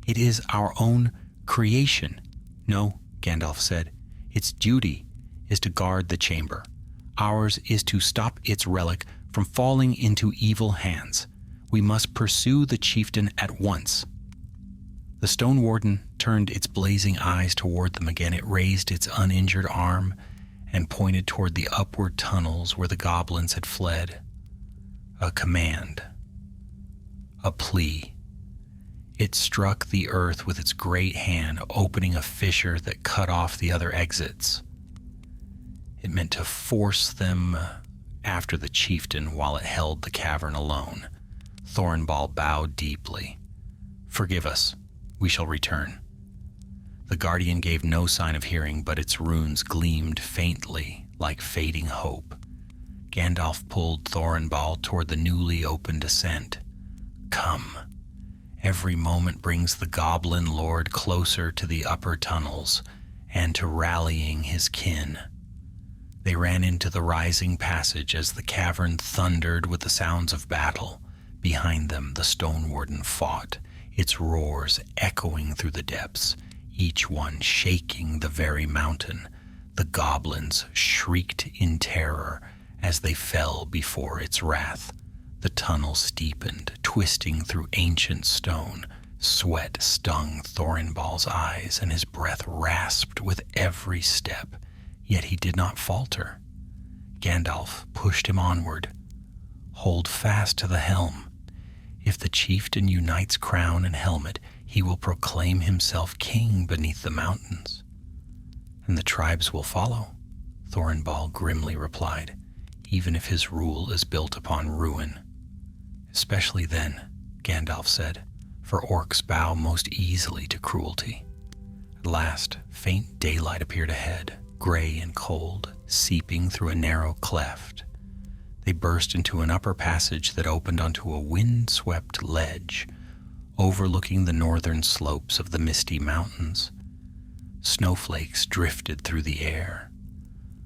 It is our own creation." "No," Gandalf said. "Its duty is to guard the chamber. Ours is to stop its relic from falling into evil hands. We must pursue the chieftain at once." The stone warden turned its blazing eyes toward them again. It raised its uninjured arm and pointed toward the upward tunnels where the goblins had fled. A command. A plea. It struck the earth with its great hand, opening a fissure that cut off the other exits. It meant to force them after the chieftain while it held the cavern alone. Thorinbal bowed deeply. "Forgive us. We shall return." The guardian gave no sign of hearing, but its runes gleamed faintly like fading hope. Gandalf pulled Thorinbal toward the newly opened ascent. "Come. Every moment brings the Goblin Lord closer to the upper tunnels and to rallying his kin." They ran into the rising passage as the cavern thundered with the sounds of battle. Behind them, the Stone Warden fought, its roars echoing through the depths, each one shaking the very mountain. The goblins shrieked in terror as they fell before its wrath. The tunnel steepened, twisting through ancient stone. Sweat stung Thorinbal's eyes, and his breath rasped with every step, yet he did not falter. Gandalf pushed him onward. "Hold fast to the helm. If the chieftain unites crown and helmet, he will proclaim himself king beneath the mountains." "And the tribes will follow," Thorinbal grimly replied, "even if his rule is built upon ruin." "Especially then," Gandalf said, "for orcs bow most easily to cruelty." At last, faint daylight appeared ahead, gray and cold, seeping through a narrow cleft. They burst into an upper passage that opened onto a wind-swept ledge, overlooking the northern slopes of the Misty Mountains. Snowflakes drifted through the air.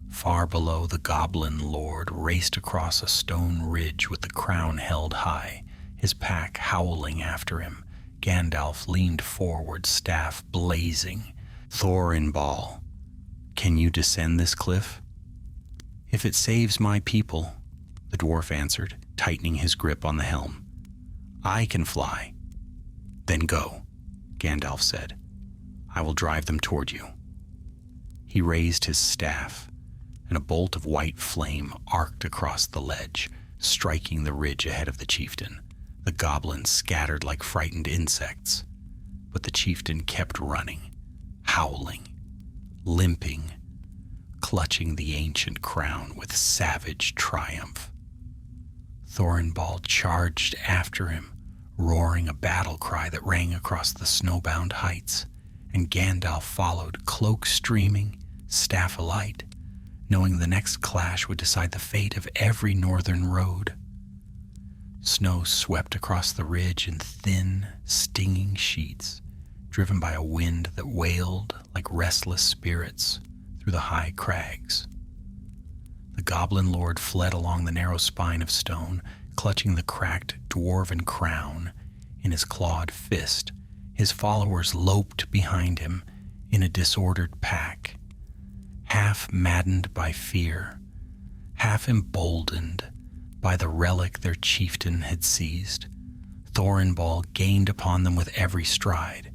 Far below, the Goblin Lord raced across a stone ridge with the crown held high, his pack howling after him. Gandalf leaned forward, staff blazing. "Thorinbal, can you descend this cliff?" "If it saves my people," the dwarf answered, tightening his grip on the helm. "I can fly." "Then go," Gandalf said. "I will drive them toward you." He raised his staff, and a bolt of white flame arced across the ledge, striking the ridge ahead of the chieftain. The goblins scattered like frightened insects, but the chieftain kept running, howling, limping, clutching the ancient crown with savage triumph. Thorinbal charged after him, roaring a battle cry that rang across the snowbound heights, and Gandalf followed, cloak streaming, staff alight, knowing the next clash would decide the fate of every northern road. Snow swept across the ridge in thin, stinging sheets, driven by a wind that wailed like restless spirits through the high crags. The Goblin Lord fled along the narrow spine of stone, clutching the cracked dwarven crown in his clawed fist. His followers loped behind him in a disordered pack, half maddened by fear, half emboldened by the relic their chieftain had seized. Thorinbal gained upon them with every stride.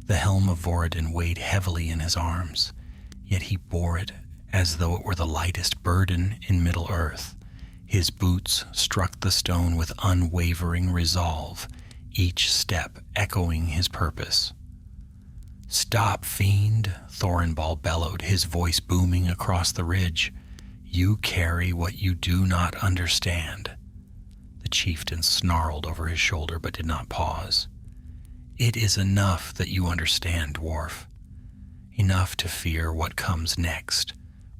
The helm of Voradin weighed heavily in his arms, yet he bore it as though it were the lightest burden in Middle-earth. His boots struck the stone with unwavering resolve, each step echoing his purpose. "Stop, fiend," Thorinbal bellowed, his voice booming across the ridge. "You carry what you do not understand." The chieftain snarled over his shoulder but did not pause. "It is enough that you understand, dwarf. Enough to fear what comes next.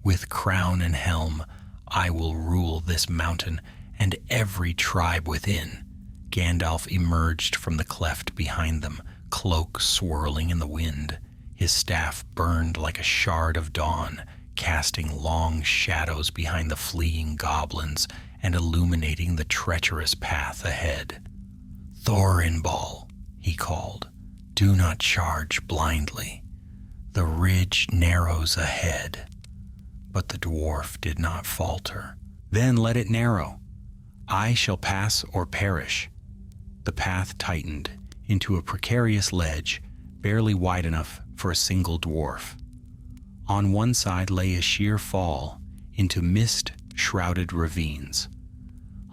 With crown and helm, I will rule this mountain and every tribe within." Gandalf emerged from the cleft behind them, cloak swirling in the wind. His staff burned like a shard of dawn, casting long shadows behind the fleeing goblins and illuminating the treacherous path ahead. "Thorinbal," he called, "do not charge blindly. The ridge narrows ahead." But the dwarf did not falter. "Then let it narrow. I shall pass or perish." The path tightened into a precarious ledge, barely wide enough for a single dwarf. On one side lay a sheer fall into mist-shrouded ravines.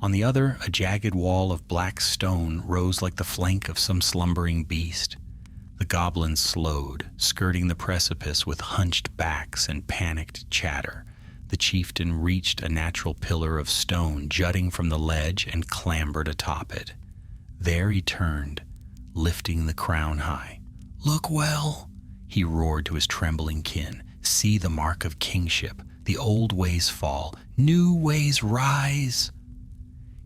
On the other, a jagged wall of black stone rose like the flank of some slumbering beast. The goblins slowed, skirting the precipice with hunched backs and panicked chatter. The chieftain reached a natural pillar of stone jutting from the ledge and clambered atop it. There he turned, lifting the crown high. "Look well," he roared to his trembling kin. "See the mark of kingship. The old ways fall, new ways rise."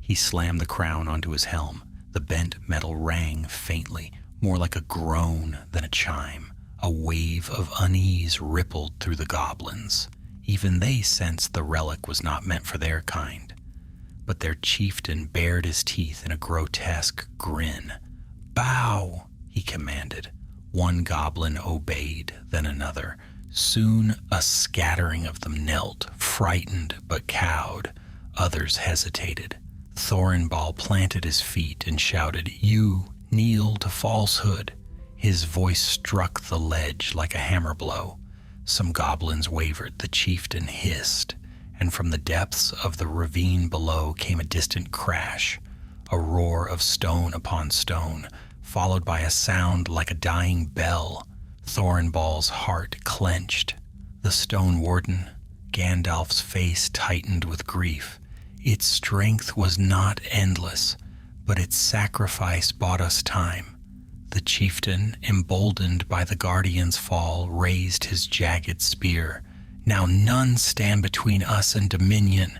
He slammed the crown onto his helm. The bent metal rang faintly, more like a groan than a chime. A wave of unease rippled through the goblins. Even they sensed the relic was not meant for their kind. But their chieftain bared his teeth in a grotesque grin. "Bow," he commanded. One goblin obeyed, then another. Soon a scattering of them knelt, frightened but cowed. Others hesitated. Thorinbal planted his feet and shouted, "You kneel to falsehood." His voice struck the ledge like a hammer blow. Some goblins wavered, the chieftain hissed, and from the depths of the ravine below came a distant crash, a roar of stone upon stone, followed by a sound like a dying bell. Thorinbal's heart clenched. The stone warden, Gandalf's face tightened with grief. Its strength was not endless, but its sacrifice bought us time. The chieftain, emboldened by the guardian's fall, raised his jagged spear. "Now none stand between us and dominion."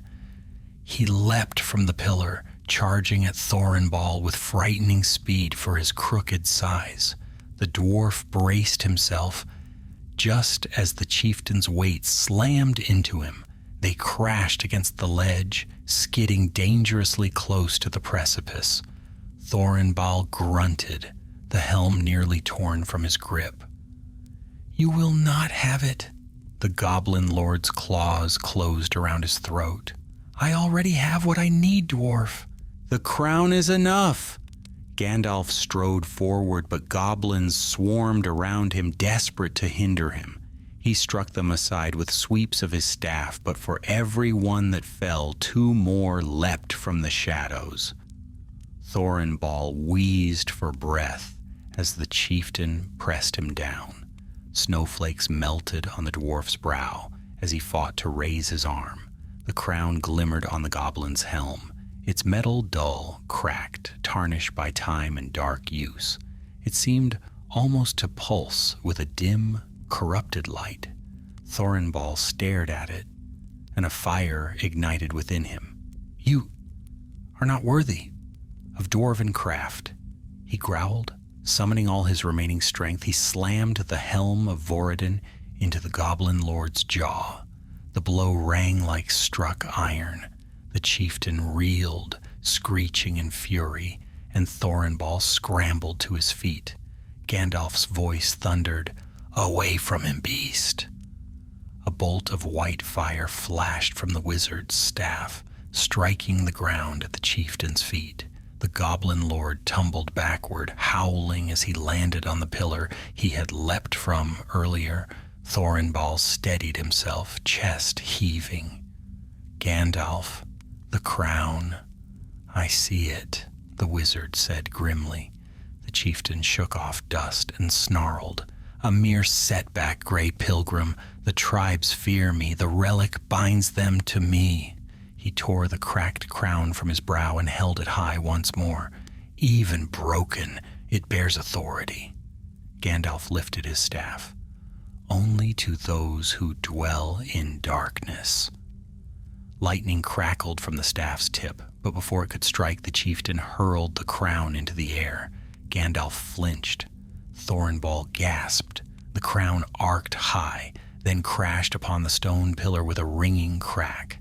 He leapt from the pillar, charging at Thorinbal with frightening speed for his crooked size. The dwarf braced himself just as the chieftain's weight slammed into him. They crashed against the ledge, skidding dangerously close to the precipice. Thorinbal grunted, the helm nearly torn from his grip. "You will not have it." The goblin lord's claws closed around his throat. "I already have what I need, dwarf." "The crown is enough." Gandalf strode forward, but goblins swarmed around him, desperate to hinder him. He struck them aside with sweeps of his staff, but for every one that fell, two more leapt from the shadows. Thorinbal wheezed for breath as the chieftain pressed him down. Snowflakes melted on the dwarf's brow as he fought to raise his arm. The crown glimmered on the goblin's helm, its metal dull, cracked, tarnished by time and dark use. It seemed almost to pulse with a dim, corrupted light. Thorinbal stared at it, and a fire ignited within him. "You are not worthy of dwarven craft," he growled. Summoning all his remaining strength, he slammed the helm of Voradin into the goblin lord's jaw. The blow rang like struck iron. The chieftain reeled, screeching in fury, and Thorinbal scrambled to his feet. Gandalf's voice thundered, "Away from him, beast!" A bolt of white fire flashed from the wizard's staff, striking the ground at the chieftain's feet. The goblin lord tumbled backward, howling as he landed on the pillar he had leapt from earlier. Thorinbal steadied himself, chest heaving. "Gandalf, the crown. I see it," the wizard said grimly. The chieftain shook off dust and snarled. "A mere setback, Grey Pilgrim. The tribes fear me. The relic binds them to me." He tore the cracked crown from his brow and held it high once more. "Even broken, it bears authority." Gandalf lifted his staff. "Only to those who dwell in darkness." Lightning crackled from the staff's tip, but before it could strike, the chieftain hurled the crown into the air. Gandalf flinched. Thorinbal gasped. The crown arced high, then crashed upon the stone pillar with a ringing crack.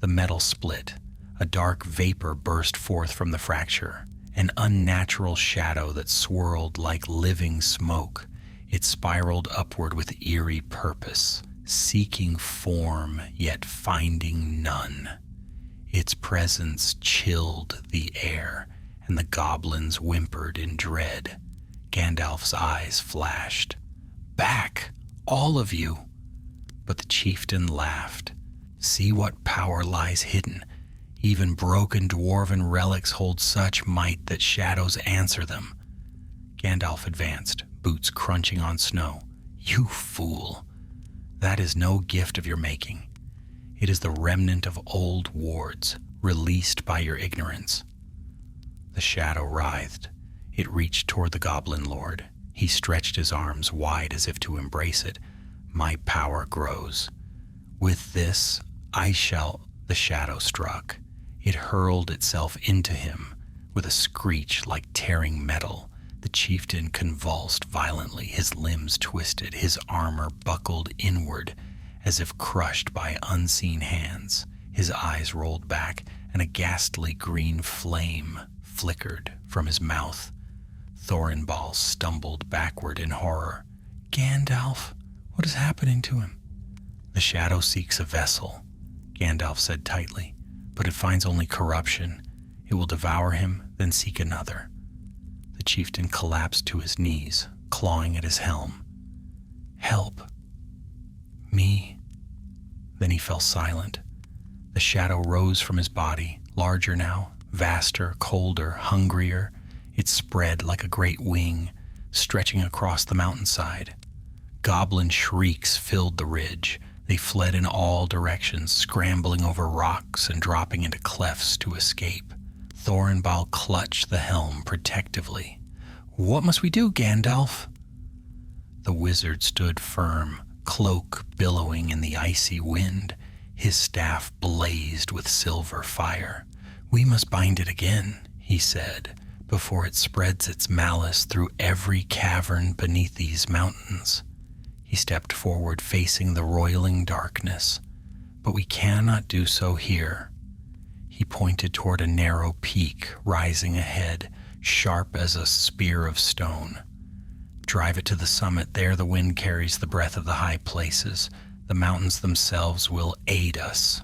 The metal split. A dark vapor burst forth from the fracture, an unnatural shadow that swirled like living smoke. It spiraled upward with eerie purpose, seeking form yet finding none. Its presence chilled the air, and the goblins whimpered in dread. Gandalf's eyes flashed. "Back, all of you!" But the chieftain laughed. "See what power lies hidden. Even broken dwarven relics hold such might that shadows answer them." Gandalf advanced, boots crunching on snow. "You fool! That is no gift of your making. It is the remnant of old wards, released by your ignorance." The shadow writhed. It reached toward the goblin lord. He stretched his arms wide as if to embrace it. "My power grows. With this, I shall..." The shadow struck. It hurled itself into him with a screech like tearing metal. The chieftain convulsed violently, his limbs twisted, his armor buckled inward as if crushed by unseen hands. His eyes rolled back, and a ghastly green flame flickered from his mouth. Thorinbal stumbled backward in horror. "Gandalf, what is happening to him?" "The shadow seeks a vessel," Gandalf said tightly, "but it finds only corruption. It will devour him, then seek another." The chieftain collapsed to his knees, clawing at his helm. "Help. Me." Then he fell silent. The shadow rose from his body, larger now, vaster, colder, hungrier. It spread like a great wing, stretching across the mountainside. Goblin shrieks filled the ridge. They fled in all directions, scrambling over rocks and dropping into clefts to escape. Thorinbal clutched the helm protectively. "What must we do, Gandalf?" The wizard stood firm, cloak billowing in the icy wind. His staff blazed with silver fire. "We must bind it again," he said, "before it spreads its malice through every cavern beneath these mountains." He stepped forward, facing the roiling darkness. "But we cannot do so here." He pointed toward a narrow peak rising ahead, sharp as a spear of stone. "Drive it to the summit. There the wind carries the breath of the high places. The mountains themselves will aid us."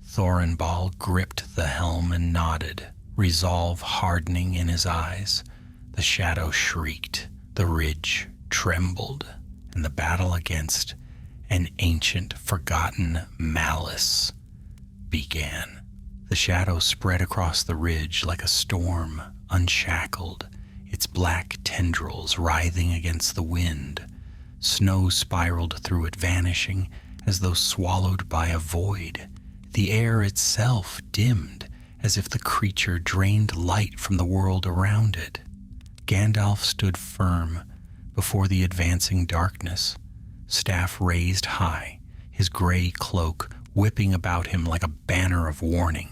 Thorinbal gripped the helm and nodded, resolve hardening in his eyes. The shadow shrieked, the ridge trembled, and the battle against an ancient, forgotten malice began. The shadow spread across the ridge like a storm, unshackled, its black tendrils writhing against the wind. Snow spiraled through it, vanishing as though swallowed by a void. The air itself dimmed, as if the creature drained light from the world around it. Gandalf stood firm before the advancing darkness, staff raised high, his gray cloak whipping about him like a banner of warning.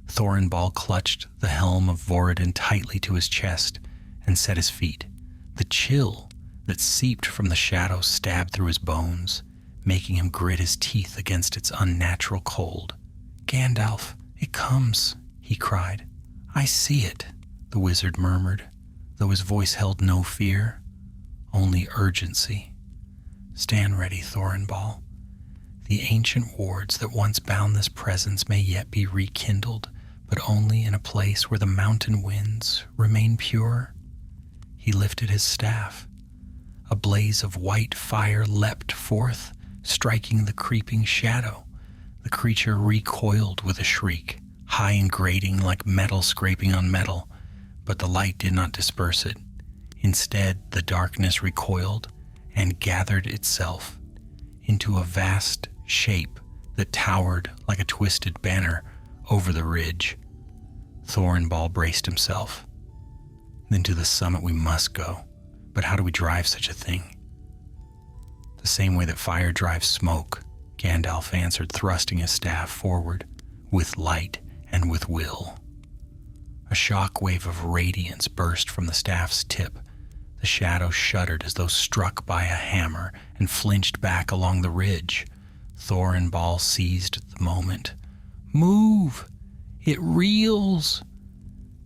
Thorinbal clutched the helm of Voradin tightly to his chest and set his feet. The chill that seeped from the shadow stabbed through his bones, making him grit his teeth against its unnatural cold. "Gandalf, it comes," he cried. "I see it," the wizard murmured, though his voice held no fear, only urgency. "Stand ready, Thorinbal. The ancient wards that once bound this presence may yet be rekindled, but only in a place where the mountain winds remain pure." He lifted his staff. A blaze of white fire leapt forth, striking the creeping shadow. The creature recoiled with a shriek, high and grating like metal scraping on metal, but the light did not disperse it. Instead, the darkness recoiled and gathered itself into a vast shape that towered like a twisted banner over the ridge. Thorinbal braced himself. "Then to the summit we must go. But how do we drive such a thing?" "The same way that fire drives smoke," Gandalf answered, thrusting his staff forward, "with light and with will." A shock wave of radiance burst from the staff's tip. The The shadow shuddered as though struck by a hammer and flinched back along the ridge. Thorinbal seized the moment. "Move! It reels!"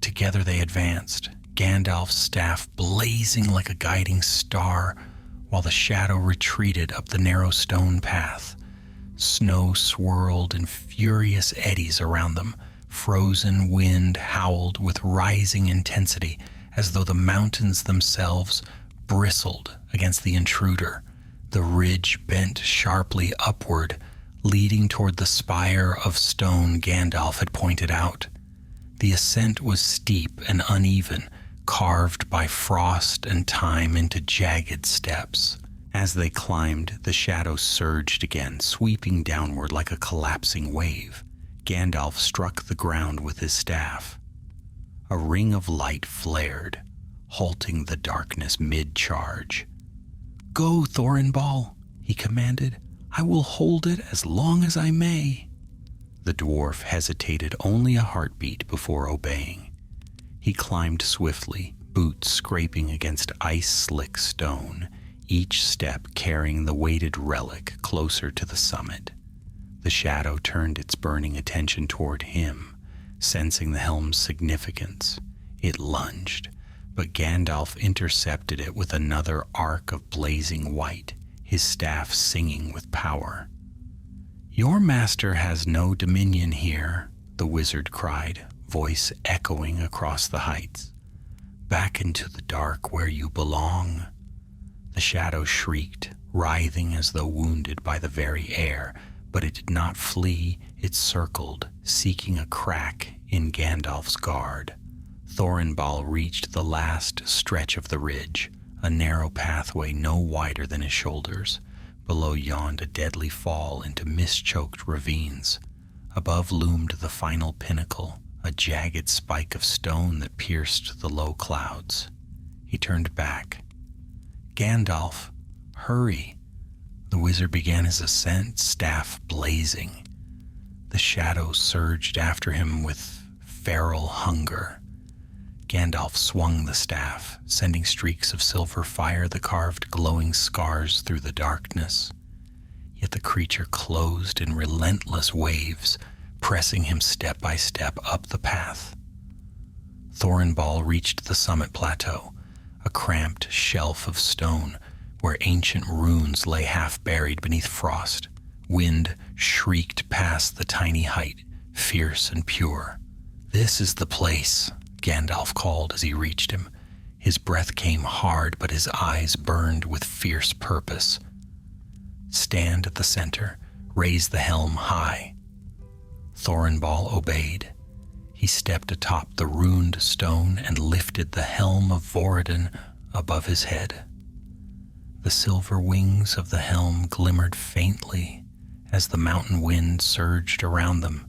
Together they advanced, Gandalf's staff blazing like a guiding star, while the shadow retreated up the narrow stone path. Snow swirled in furious eddies around them. Frozen wind howled with rising intensity, as though the mountains themselves bristled against the intruder. The ridge bent sharply upward, leading toward the spire of stone Gandalf had pointed out. The ascent was steep and uneven, carved by frost and time into jagged steps. As they climbed, the shadow surged again, sweeping downward like a collapsing wave. Gandalf struck the ground with his staff. A ring of light flared, halting the darkness mid-charge. "Go, Thorinbal," he commanded. "I will hold it as long as I may." The dwarf hesitated only a heartbeat before obeying. He climbed swiftly, boots scraping against ice-slick stone, each step carrying the weighted relic closer to the summit. The shadow turned its burning attention toward him, sensing the helm's significance. It lunged, but Gandalf intercepted it with another arc of blazing white, his staff singing with power. "Your master has no dominion here," the wizard cried, voice echoing across the heights. "Back into the dark where you belong." The shadow shrieked, writhing as though wounded by the very air, but it did not flee. It circled, seeking a crack in Gandalf's guard. Thorinbal reached the last stretch of the ridge, a narrow pathway no wider than his shoulders. Below yawned a deadly fall into mist-choked ravines. Above loomed the final pinnacle, a jagged spike of stone that pierced the low clouds. He turned back. "Gandalf, hurry!" The wizard began his ascent, staff blazing. The shadow surged after him with feral hunger. Gandalf swung the staff, sending streaks of silver fire that carved glowing scars through the darkness. Yet the creature closed in relentless waves, pressing him step by step up the path. Thorinbal reached the summit plateau, a cramped shelf of stone where ancient runes lay half buried beneath frost. Wind shrieked past the tiny height, fierce and pure. "This is the place," Gandalf called as he reached him. His breath came hard, but his eyes burned with fierce purpose. "Stand at the center, raise the helm high." Thorinbal obeyed. He stepped atop the runed stone and lifted the helm of Voradin above his head. The silver wings of the helm glimmered faintly as the mountain wind surged around them.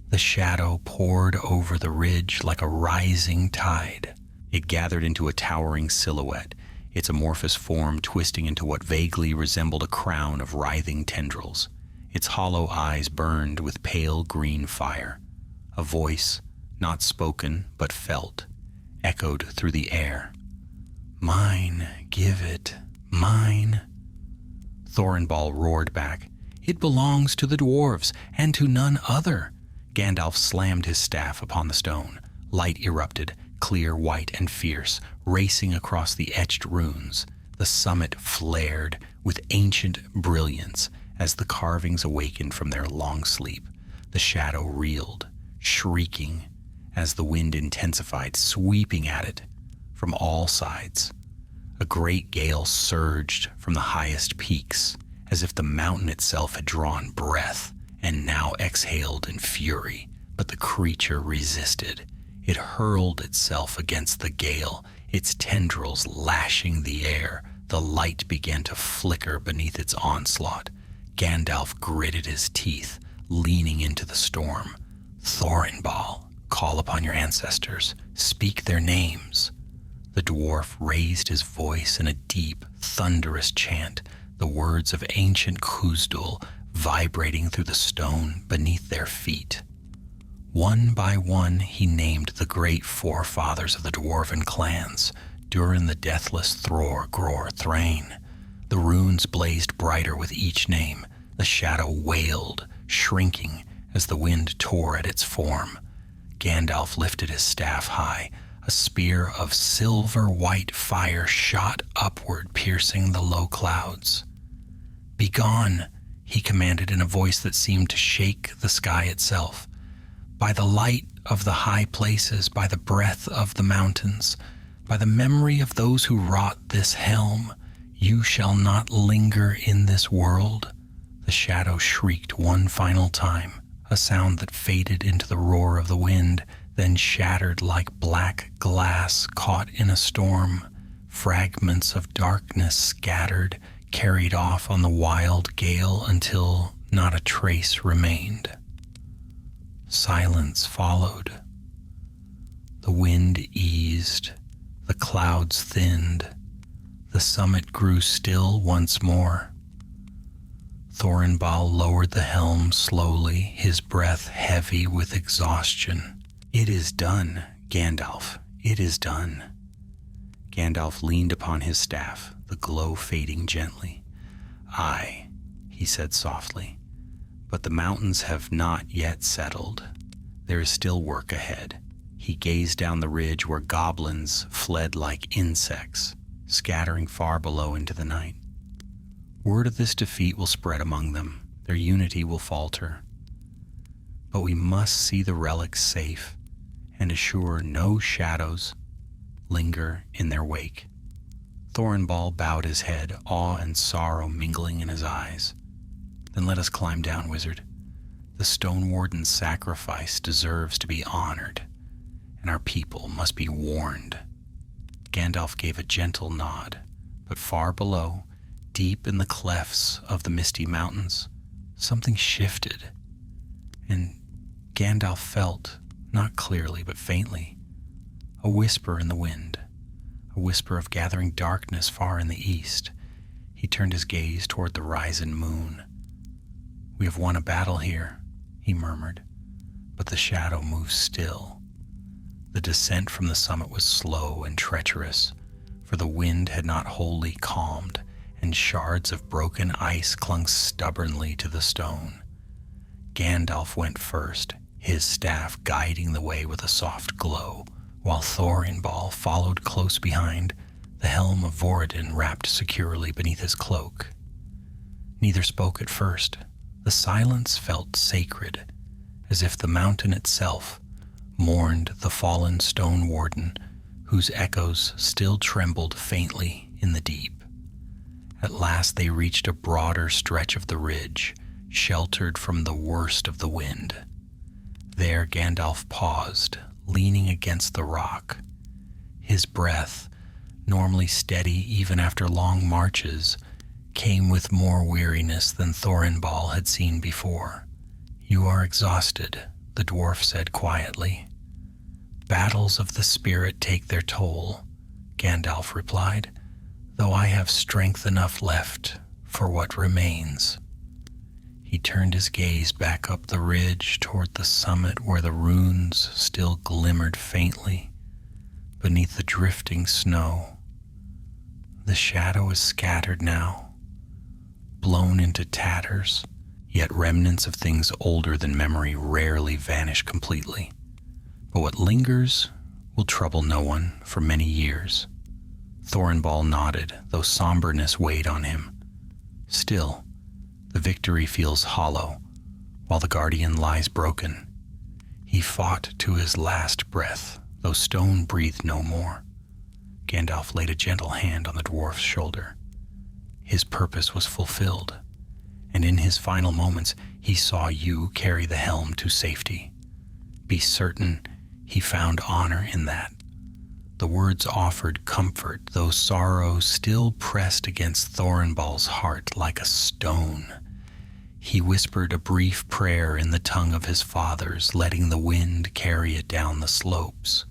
The shadow poured over the ridge like a rising tide. It gathered into a towering silhouette, its amorphous form twisting into what vaguely resembled a crown of writhing tendrils. Its hollow eyes burned with pale green fire. A voice, not spoken but felt, echoed through the air. "Mine, give it, mine." Thorinbal roared back. "It belongs to the dwarves, and to none other." Gandalf slammed his staff upon the stone. Light erupted, clear, white, and fierce, racing across the etched runes. The summit flared with ancient brilliance as the carvings awakened from their long sleep. The shadow reeled, shrieking as the wind intensified, sweeping at it from all sides. A great gale surged from the highest peaks, as if the mountain itself had drawn breath and now exhaled in fury. But the creature resisted. It hurled itself against the gale, its tendrils lashing the air. The light began to flicker beneath its onslaught. Gandalf gritted his teeth, leaning into the storm. "Thorinbal, call upon your ancestors. Speak their names." The dwarf raised his voice in a deep, thunderous chant, the words of ancient Khuzdul vibrating through the stone beneath their feet. One by one he named the great forefathers of the dwarven clans, Durin the deathless Thror Gror Thrain. The runes blazed brighter with each name. The shadow wailed, shrinking as the wind tore at its form. Gandalf lifted his staff high. A spear of silver-white fire shot upward, piercing the low clouds. "Begone," he commanded in a voice that seemed to shake the sky itself. "By the light of the high places, by the breath of the mountains, by the memory of those who wrought this helm, you shall not linger in this world." The shadow shrieked one final time, a sound that faded into the roar of the wind, then shattered like black glass caught in a storm. Fragments of darkness scattered, carried off on the wild gale until not a trace remained. Silence followed. The wind eased, the clouds thinned, the summit grew still once more. Thorinbal lowered the helm slowly, his breath heavy with exhaustion. "It is done, Gandalf, it is done." Gandalf leaned upon his staff, the glow fading gently. "Aye," he said softly, "but the mountains have not yet settled. There is still work ahead." He gazed down the ridge where goblins fled like insects, scattering far below into the night. Word of this defeat will spread among them. Their unity will falter. But we must see the relics safe and assure no shadows linger in their wake. Thorinbal bowed his head, awe and sorrow mingling in his eyes. "Then let us climb down, wizard. The Stone Warden's sacrifice deserves to be honored, and our people must be warned." Gandalf gave a gentle nod, but far below, deep in the clefts of the misty mountains, something shifted, and Gandalf felt, not clearly but faintly, a whisper in the wind, a whisper of gathering darkness far in the east. He turned his gaze toward the rising moon. "We have won a battle here," he murmured, but the shadow moved still. The descent from the summit was slow and treacherous, for the wind had not wholly calmed, and shards of broken ice clung stubbornly to the stone. Gandalf went first, his staff guiding the way with a soft glow, while Thorinbal followed close behind, the helm of Voradin wrapped securely beneath his cloak. Neither spoke at first. The silence felt sacred, as if the mountain itself mourned the fallen Stone Warden, whose echoes still trembled faintly in the deep. At last they reached a broader stretch of the ridge, sheltered from the worst of the wind. There Gandalf paused, leaning against the rock. His breath, normally steady even after long marches, came with more weariness than Thorinbal had seen before. "You are exhausted," the dwarf said quietly. "Battles of the spirit take their toll," Gandalf replied, "though I have strength enough left for what remains." He turned his gaze back up the ridge toward the summit where the runes still glimmered faintly beneath the drifting snow. The shadow is scattered now, blown into tatters, yet remnants of things older than memory rarely vanish completely. But what lingers will trouble no one for many years. Thorinbal nodded, though somberness weighed on him. Still, the victory feels hollow, while the Guardian lies broken. He fought to his last breath, though stone breathed no more. Gandalf laid a gentle hand on the dwarf's shoulder. His purpose was fulfilled, and in his final moments he saw you carry the helm to safety. Be certain he found honor in that. The words offered comfort, though sorrow still pressed against Thorinbal's heart like a stone. He whispered a brief prayer in the tongue of his fathers, letting the wind carry it down the slopes.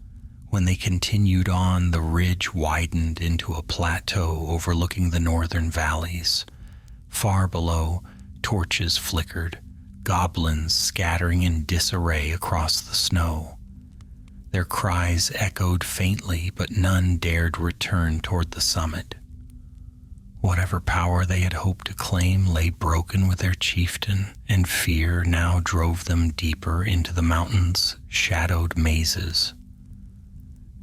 When they continued on, the ridge widened into a plateau overlooking the northern valleys. Far below, torches flickered, goblins scattering in disarray across the snow. Their cries echoed faintly, but none dared return toward the summit. Whatever power they had hoped to claim lay broken with their chieftain, and fear now drove them deeper into the mountain's shadowed mazes.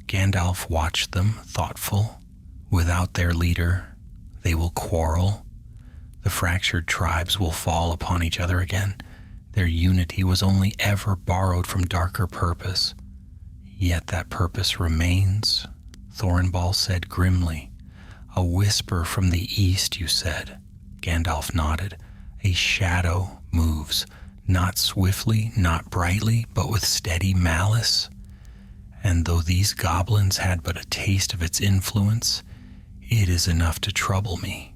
Gandalf watched them, thoughtful. Without their leader, they will quarrel. The fractured tribes will fall upon each other again. Their unity was only ever borrowed from darker purpose. Yet that purpose remains, Thornball said grimly. A whisper from the east, you said. Gandalf nodded. A shadow moves, not swiftly, not brightly, but with steady malice. And though these goblins had but a taste of its influence, it is enough to trouble me.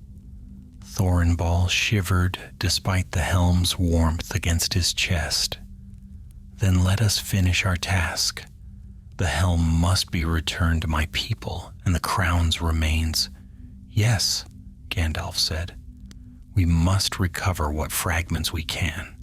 Thornball shivered despite the helm's warmth against his chest. Then let us finish our task. The helm must be returned to my people, and the crown's remains. Yes, Gandalf said. We must recover what fragments we can.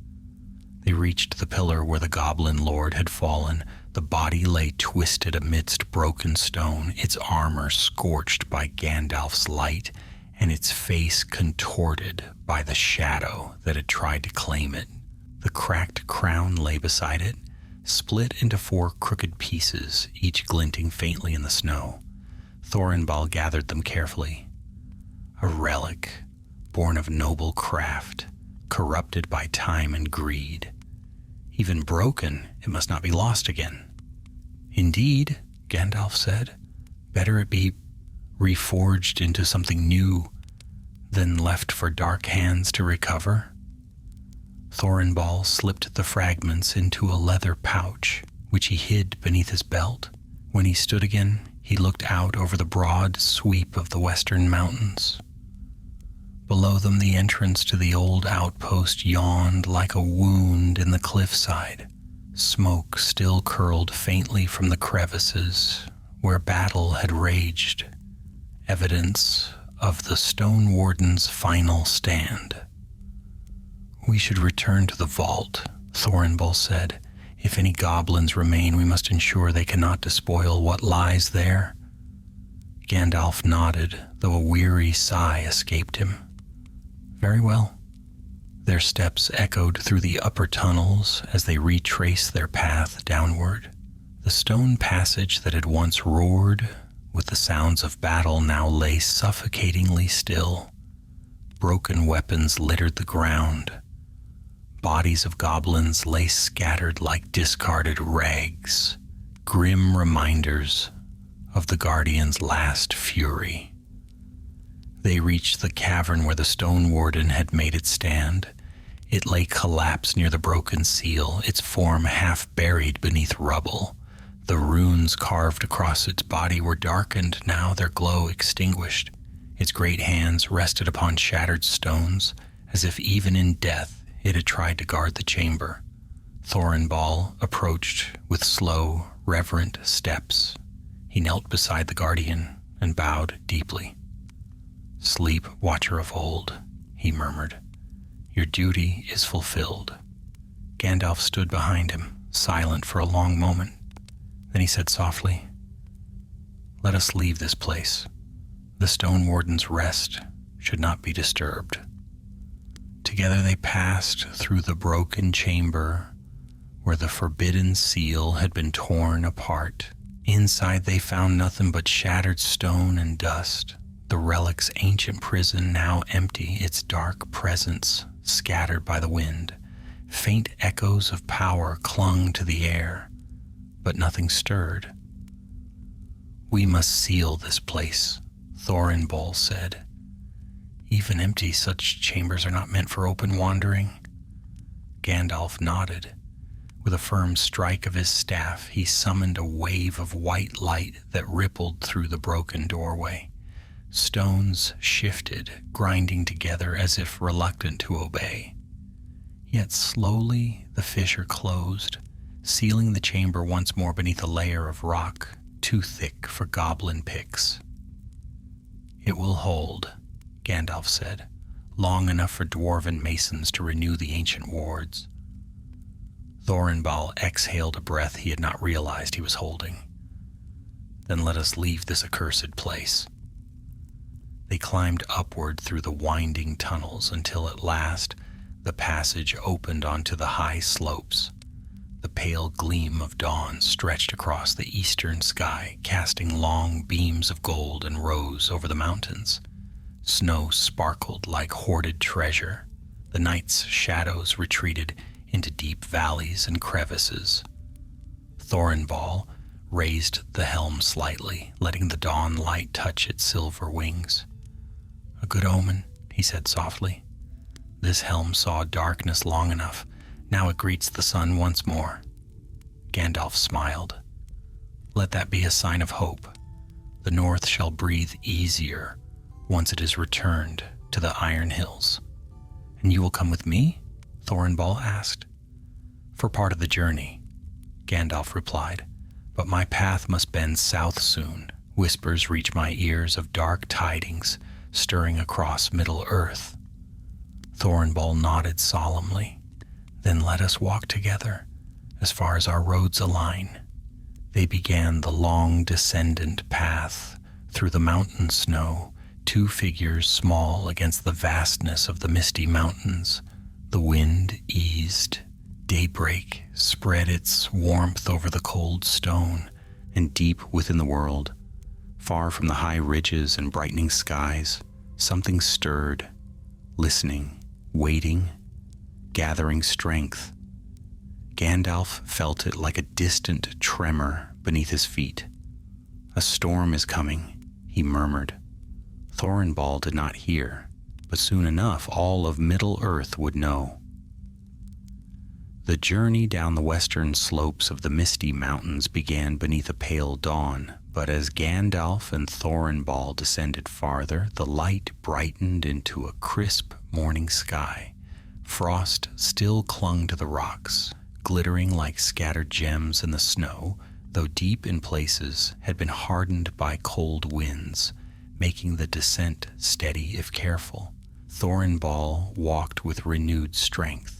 They reached the pillar where the goblin lord had fallen. The body lay twisted amidst broken stone, its armor scorched by Gandalf's light, and its face contorted by the shadow that had tried to claim it. The cracked crown lay beside it, split into 4 crooked pieces, each glinting faintly in the snow. Thornball gathered them carefully. A relic, born of noble craft, corrupted by time and greed. Even broken, it must not be lost again. Indeed, Gandalf said, better it be reforged into something new than left for dark hands to recover. Thornball slipped the fragments into a leather pouch, which he hid beneath his belt. When he stood again, he looked out over the broad sweep of the western mountains. Below them, the entrance to the old outpost yawned like a wound in the cliffside. Smoke still curled faintly from the crevices where battle had raged, evidence of the Stone Warden's final stand. We should return to the vault, Thornball said. If any goblins remain, we must ensure they cannot despoil what lies there. Gandalf nodded, though a weary sigh escaped him. Very well. Their steps echoed through the upper tunnels as they retraced their path downward. The stone passage that had once roared with the sounds of battle now lay suffocatingly still. Broken weapons littered the ground. Bodies of goblins lay scattered like discarded rags, grim reminders of the Guardian's last fury. They reached the cavern where the Stone Warden had made its stand. It lay collapsed near the broken seal, its form half buried beneath rubble. The runes carved across its body were darkened, now their glow extinguished. Its great hands rested upon shattered stones, as if even in death it had tried to guard the chamber. Thornball approached with slow, reverent steps. He knelt beside the Guardian and bowed deeply. Sleep, watcher of old, he murmured. Your duty is fulfilled. Gandalf stood behind him, silent for a long moment. Then he said softly, Let us leave this place. The Stone Warden's rest should not be disturbed. Together they passed through the broken chamber where the forbidden seal had been torn apart. Inside they found nothing but shattered stone and dust. The relic's ancient prison now empty, its dark presence scattered by the wind. Faint echoes of power clung to the air, but nothing stirred. We must seal this place, Thornball said. Even empty, such chambers are not meant for open wandering. Gandalf nodded. With a firm strike of his staff, he summoned a wave of white light that rippled through the broken doorway. Stones shifted, grinding together as if reluctant to obey. Yet slowly the fissure closed, sealing the chamber once more beneath a layer of rock too thick for goblin picks. It will hold, Gandalf said, long enough for dwarven masons to renew the ancient wards. Thorinbal exhaled a breath he had not realized he was holding. Then let us leave this accursed place. They climbed upward through the winding tunnels until at last the passage opened onto the high slopes. The pale gleam of dawn stretched across the eastern sky, casting long beams of gold and rose over the mountains. Snow sparkled like hoarded treasure. The night's shadows retreated into deep valleys and crevices. Thorinbal raised the helm slightly, letting the dawn light touch its silver wings. "A good omen," he said softly. "This helm saw darkness long enough. Now it greets the sun once more." Gandalf smiled. "Let that be a sign of hope. The North shall breathe easier once it is returned to the Iron Hills." "And you will come with me?" Thorinbal asked. "For part of the journey," Gandalf replied. "But my path must bend south soon. Whispers reach my ears of dark tidings stirring across Middle-earth." Thorinbal nodded solemnly. "Then let us walk together, as far as our roads align." They began the long descendant path through the mountain snow, two figures small against the vastness of the misty mountains. The wind eased. Daybreak spread its warmth over the cold stone, and deep within the world, far from the high ridges and brightening skies, something stirred, listening, waiting, gathering strength. Gandalf felt it like a distant tremor beneath his feet. "A storm is coming," he murmured. Thorinbal did not hear, but soon enough all of Middle-earth would know. The journey down the western slopes of the Misty Mountains began beneath a pale dawn, but as Gandalf and Thorinbal descended farther, the light brightened into a crisp morning sky. Frost still clung to the rocks, glittering like scattered gems in the snow, though deep in places had been hardened by cold winds, making the descent steady if careful. Thorinbal walked with renewed strength.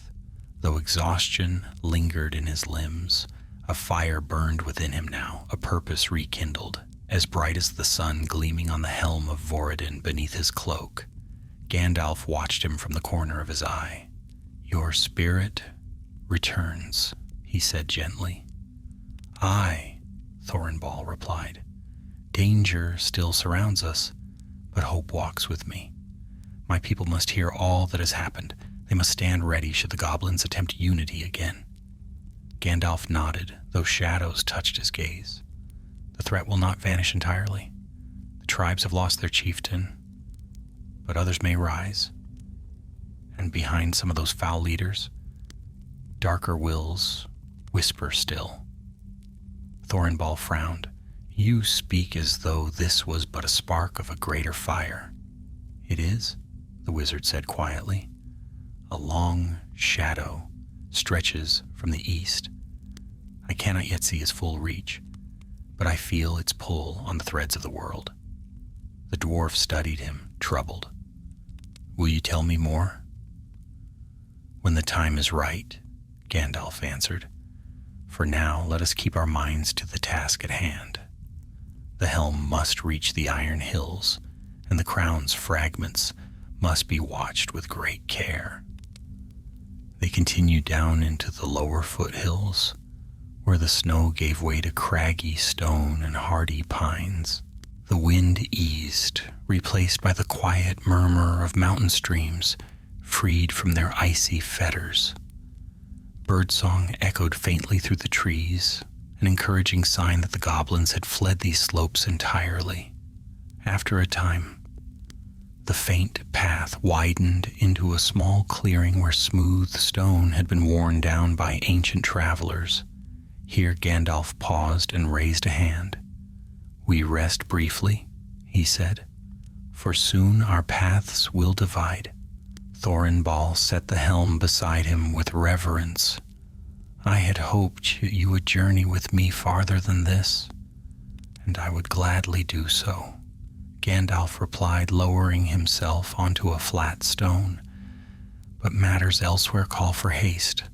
Though exhaustion lingered in his limbs, a fire burned within him now, a purpose rekindled, as bright as the sun gleaming on the helm of Voradin beneath his cloak. Gandalf watched him from the corner of his eye. "Your spirit returns," he said gently. "Aye," Thorinbal replied. "Danger still surrounds us, but hope walks with me. My people must hear all that has happened. They must stand ready should the goblins attempt unity again." Gandalf nodded, though shadows touched his gaze. "The threat will not vanish entirely. The tribes have lost their chieftain, but others may rise. And behind some of those foul leaders, darker wills whisper still." Thorinbal frowned. "You speak as though this was but a spark of a greater fire." "It is," the wizard said quietly. "A long shadow stretches from the east. I cannot yet see its full reach, but I feel its pull on the threads of the world." The dwarf studied him, troubled. "Will you tell me more?" "When the time is right," Gandalf answered. "For now, let us keep our minds to the task at hand. The helm must reach the Iron Hills, and the crown's fragments must be watched with great care." They continued down into the lower foothills, where the snow gave way to craggy stone and hardy pines. The wind eased, replaced by the quiet murmur of mountain streams freed from their icy fetters. Birdsong echoed faintly through the trees, an encouraging sign that the goblins had fled these slopes entirely. After a time, the faint path widened into a small clearing where smooth stone had been worn down by ancient travelers. Here Gandalf paused and raised a hand. "We rest briefly," he said, "for soon our paths will divide." Thorinbal set the helm beside him with reverence. "I had hoped you would journey with me farther than this, and I would gladly do so," Gandalf replied, lowering himself onto a flat stone. "But matters elsewhere call for haste.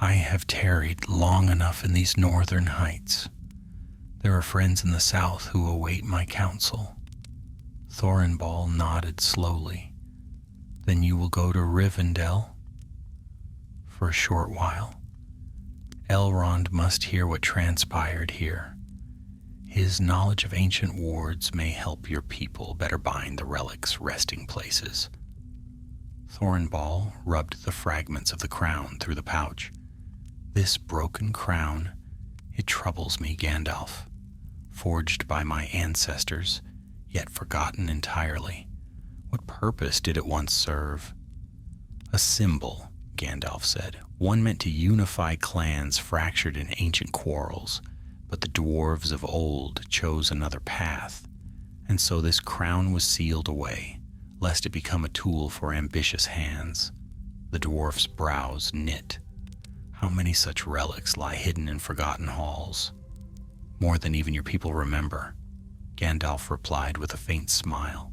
I have tarried long enough in these northern heights. There are friends in the south who await my counsel." Thornball nodded slowly. "Then you will go to Rivendell?" "For a short while. Elrond must hear what transpired here. His knowledge of ancient wards may help your people better bind the relics' resting places." Thornball rubbed the fragments of the crown through the pouch. "This broken crown, it troubles me, Gandalf. Forged by my ancestors, yet forgotten entirely. What purpose did it once serve?" "A symbol," Gandalf said. "One meant to unify clans fractured in ancient quarrels, but the dwarves of old chose another path, and so this crown was sealed away, lest it become a tool for ambitious hands." The dwarf's brows knit. "How many such relics lie hidden in forgotten halls?" "More than even your people remember," Gandalf replied with a faint smile.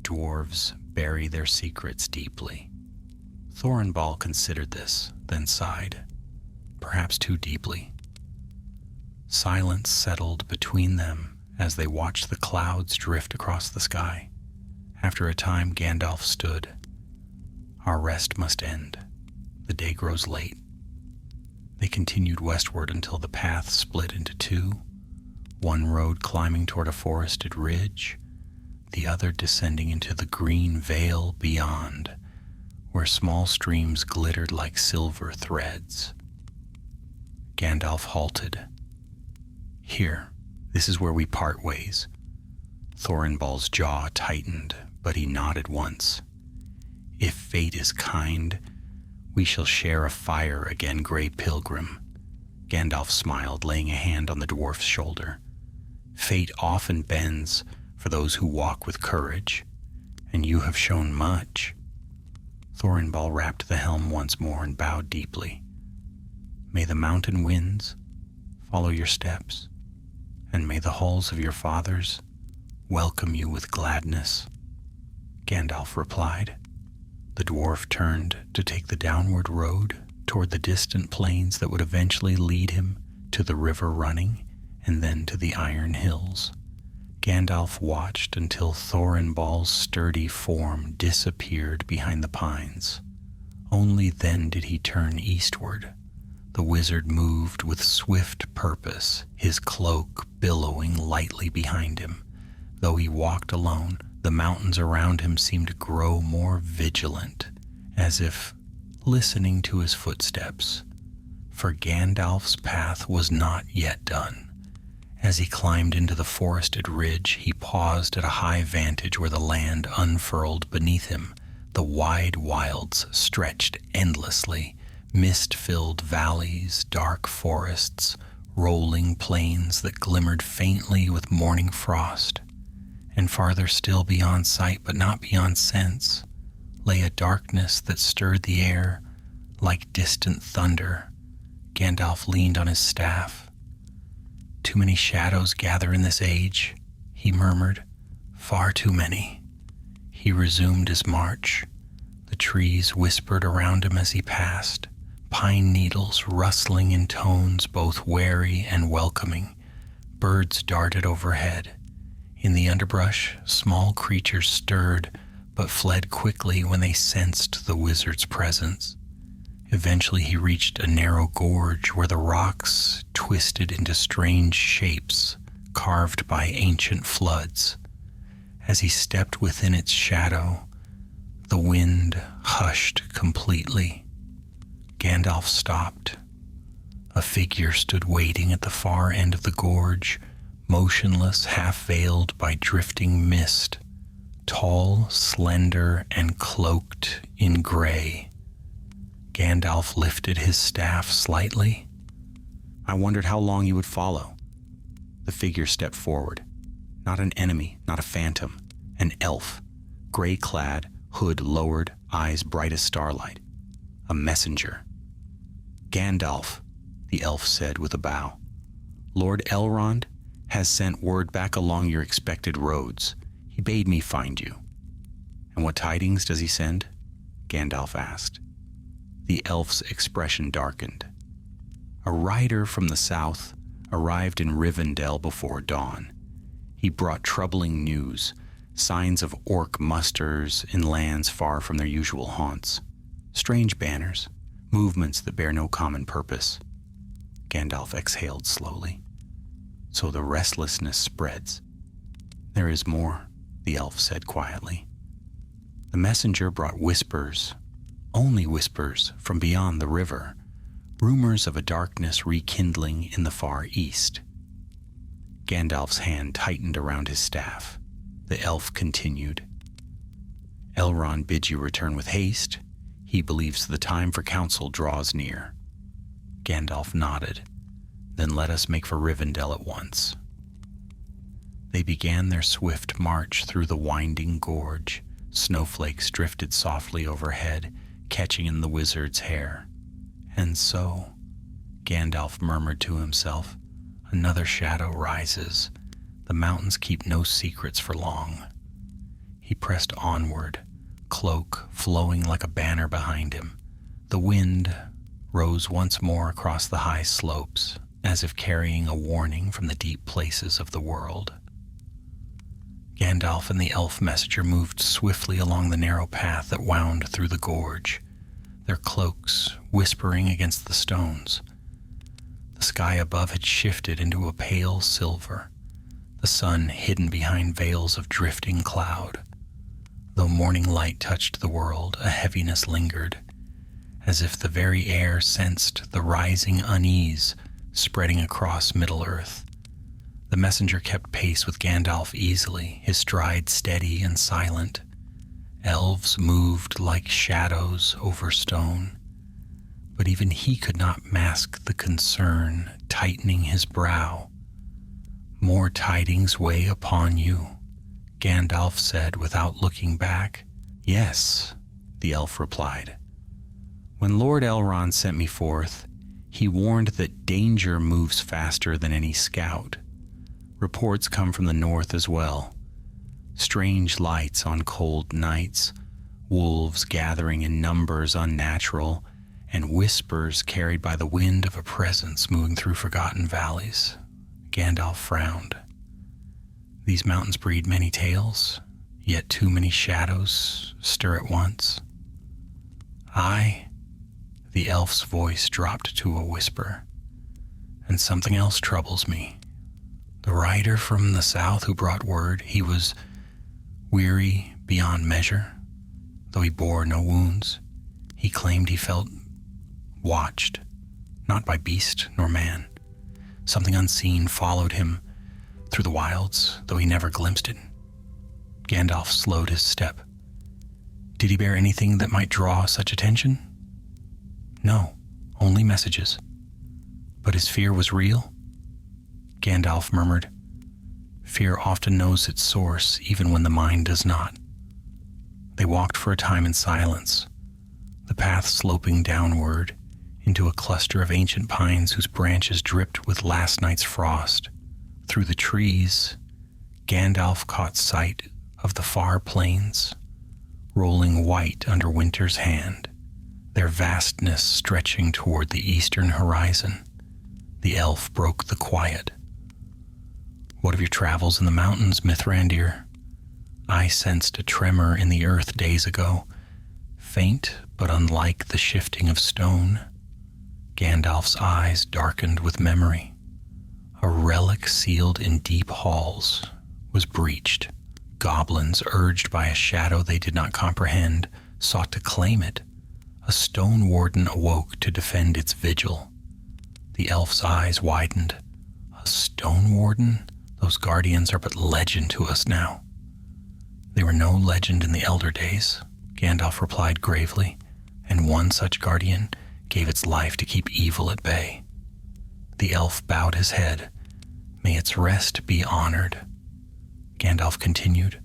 "Dwarves bury their secrets deeply." Thornball considered this, then sighed, perhaps too deeply. Silence settled between them as they watched the clouds drift across the sky. After a time, Gandalf stood. "Our rest must end. The day grows late." They continued westward until the path split into two, one road climbing toward a forested ridge, the other descending into the green vale beyond, where small streams glittered like silver threads. Gandalf halted. "Here, this is where we part ways." Thornball's jaw tightened, but he nodded once. "If fate is kind, we shall share a fire again, Grey Pilgrim." Gandalf smiled, laying a hand on the dwarf's shoulder. "Fate often bends for those who walk with courage, and you have shown much." Thornball rapped the helm once more and bowed deeply. "May the mountain winds follow your steps, and may the halls of your fathers welcome you with gladness." Gandalf replied. The dwarf turned to take the downward road toward the distant plains that would eventually lead him to the river running and then to the Iron Hills. Gandalf watched until Thornball's sturdy form disappeared behind the pines. Only then did he turn eastward. The wizard moved with swift purpose, his cloak billowing lightly behind him. Though he walked alone, the mountains around him seemed to grow more vigilant, as if listening to his footsteps. For Gandalf's path was not yet done. As he climbed into the forested ridge, he paused at a high vantage where the land unfurled beneath him. The wide wilds stretched endlessly, mist-filled valleys, dark forests, rolling plains that glimmered faintly with morning frost. And farther still beyond sight, but not beyond sense, lay a darkness that stirred the air like distant thunder. Gandalf leaned on his staff. "Too many shadows gather in this age," he murmured. "Far too many." He resumed his march. The trees whispered around him as he passed, pine needles rustling in tones both wary and welcoming. Birds darted overhead. In the underbrush, small creatures stirred, but fled quickly when they sensed the wizard's presence. Eventually he reached a narrow gorge where the rocks twisted into strange shapes carved by ancient floods. As he stepped within its shadow, the wind hushed completely. Gandalf stopped. A figure stood waiting at the far end of the gorge, motionless, half-veiled by drifting mist, tall, slender, and cloaked in gray. Gandalf lifted his staff slightly. "I wondered how long you would follow." The figure stepped forward. Not an enemy, not a phantom, an elf, gray-clad, hood lowered, eyes bright as starlight. A messenger. "Gandalf," the elf said with a bow. "Lord Elrond has sent word back along your expected roads. He bade me find you." "And what tidings does he send?" Gandalf asked. The elf's expression darkened. A rider from the south arrived in Rivendell before dawn. He brought troubling news, signs of orc musters in lands far from their usual haunts, strange banners, movements that bear no common purpose. Gandalf exhaled slowly. So the restlessness spreads. There is more, the elf said quietly. The messenger brought whispers, only whispers from beyond the river, rumors of a darkness rekindling in the far east. Gandalf's hand tightened around his staff. The elf continued. Elrond bids you return with haste. He believes the time for council draws near. Gandalf nodded. Then let us make for Rivendell at once. They began their swift march through the winding gorge. Snowflakes drifted softly overhead, catching in the wizard's hair. And so, Gandalf murmured to himself, another shadow rises. The mountains keep no secrets for long. He pressed onward, cloak flowing like a banner behind him. The wind rose once more across the high slopes, as if carrying a warning from the deep places of the world. Gandalf and the elf messenger moved swiftly along the narrow path that wound through the gorge, their cloaks whispering against the stones. The sky above had shifted into a pale silver, the sun hidden behind veils of drifting cloud. Though morning light touched the world, a heaviness lingered, as if the very air sensed the rising unease spreading across Middle-earth. The messenger kept pace with Gandalf easily, his stride steady and silent. Elves moved like shadows over stone, but even he could not mask the concern tightening his brow. More tidings weigh upon you, Gandalf said without looking back. Yes, the elf replied. When Lord Elrond sent me forth, he warned that danger moves faster than any scout. Reports come from the north as well. Strange lights on cold nights, wolves gathering in numbers unnatural, and whispers carried by the wind of a presence moving through forgotten valleys. Gandalf frowned. These mountains breed many tales, yet too many shadows stir at once. Aye, the elf's voice dropped to a whisper. And something else troubles me. The rider from the south who brought word, he was weary beyond measure, though he bore no wounds. He claimed he felt watched, not by beast nor man. Something unseen followed him through the wilds, though he never glimpsed it. Gandalf slowed his step. Did he bear anything that might draw such attention? No, only messages. But his fear was real? Gandalf murmured. Fear often knows its source, even when the mind does not. They walked for a time in silence, the path sloping downward into a cluster of ancient pines whose branches dripped with last night's frost. Through the trees, Gandalf caught sight of the far plains, rolling white under winter's hand, their vastness stretching toward the eastern horizon. The elf broke the quiet. What of your travels in the mountains, Mithrandir? I sensed a tremor in the earth days ago, faint but unlike the shifting of stone. Gandalf's eyes darkened with memory. A relic sealed in deep halls was breached. Goblins, urged by a shadow they did not comprehend, sought to claim it. A stone warden awoke to defend its vigil. The elf's eyes widened. A stone warden? Those guardians are but legend to us now. They were no legend in the elder days, Gandalf replied gravely, and one such guardian gave its life to keep evil at bay. The elf bowed his head. May its rest be honored. Gandalf continued.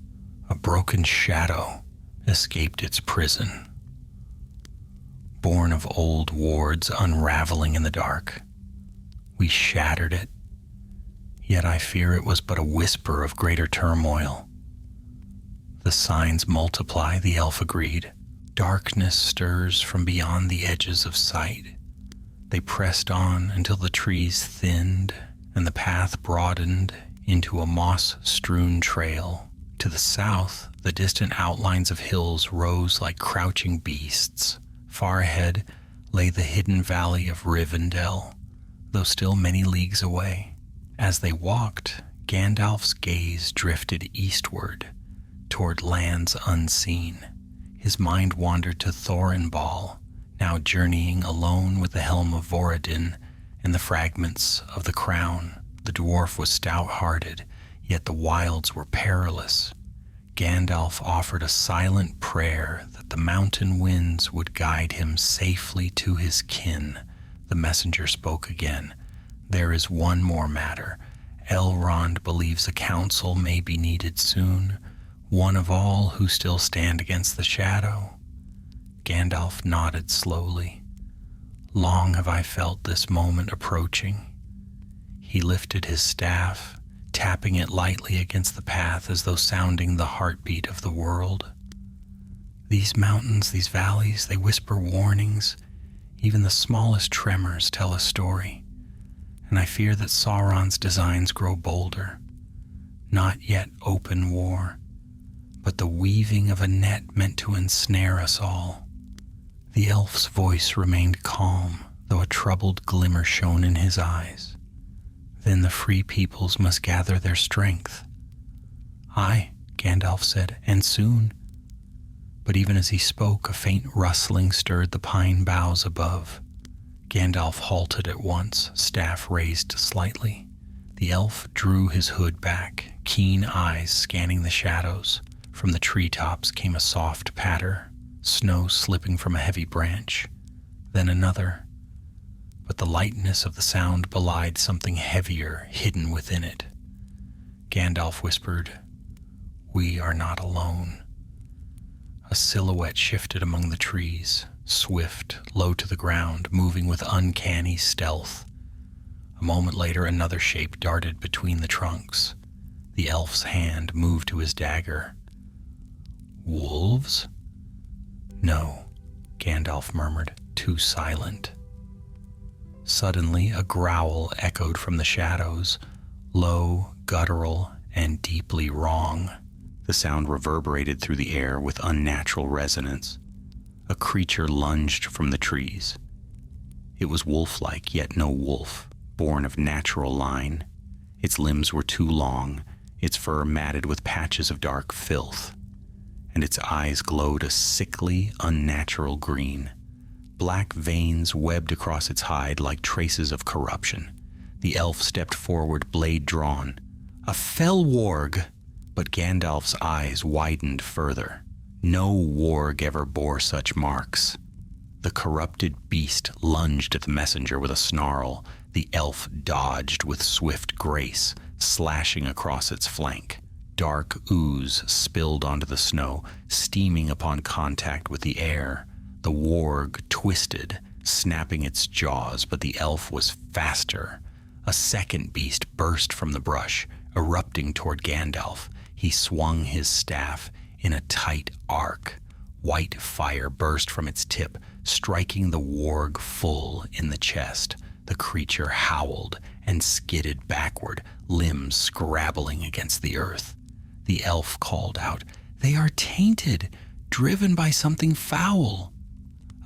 A broken shadow escaped its prison. Born of old wards unraveling in the dark, we shattered it. Yet I fear it was but a whisper of greater turmoil. The signs multiply, the elf agreed. Darkness stirs from beyond the edges of sight. They pressed on until the trees thinned and the path broadened into a moss-strewn trail. To the south, the distant outlines of hills rose like crouching beasts. Far ahead lay the hidden valley of Rivendell, though still many leagues away. As they walked, Gandalf's gaze drifted eastward, toward lands unseen. His mind wandered to Thorinbal, now journeying alone with the helm of Voradin and the fragments of the crown. The dwarf was stout-hearted, yet the wilds were perilous. Gandalf offered a silent prayer that the mountain winds would guide him safely to his kin. The messenger spoke again. "There is one more matter. Elrond believes a council may be needed soon, one of all who still stand against the shadow." Gandalf nodded slowly. "Long have I felt this moment approaching." He lifted his staff, tapping it lightly against the path as though sounding the heartbeat of the world. "These mountains, these valleys, they whisper warnings. Even the smallest tremors tell a story. And I fear that Sauron's designs grow bolder. Not yet open war, but the weaving of a net meant to ensnare us all." The elf's voice remained calm, though a troubled glimmer shone in his eyes. "Then the free peoples must gather their strength." "Aye," Gandalf said, "and soon." But even as he spoke, a faint rustling stirred the pine boughs above. Gandalf halted at once, staff raised slightly. The elf drew his hood back, keen eyes scanning the shadows. From the treetops came a soft patter, snow slipping from a heavy branch, then another. But the lightness of the sound belied something heavier hidden within it. Gandalf whispered, "We are not alone." A silhouette shifted among the trees, swift, low to the ground, moving with uncanny stealth. A moment later, another shape darted between the trunks. The elf's hand moved to his dagger. "Wolves?" "No," Gandalf murmured, too silent. Suddenly, a growl echoed from the shadows, low, guttural, and deeply wrong. The sound reverberated through the air with unnatural resonance. A creature lunged from the trees. It was wolf-like, yet no wolf, born of natural line. Its limbs were too long, its fur matted with patches of dark filth, and its eyes glowed a sickly, unnatural green. Black veins webbed across its hide like traces of corruption. The elf stepped forward, blade drawn. "A fell warg!" But Gandalf's eyes widened further. No warg ever bore such marks. The corrupted beast lunged at the messenger with a snarl. The elf dodged with swift grace, slashing across its flank. Dark ooze spilled onto the snow, steaming upon contact with the air. The warg twisted, snapping its jaws, but the elf was faster. A second beast burst from the brush, erupting toward Gandalf. He swung his staff in a tight arc. White fire burst from its tip, striking the warg full in the chest. The creature howled and skidded backward, limbs scrabbling against the earth. The elf called out, "They are tainted, driven by something foul."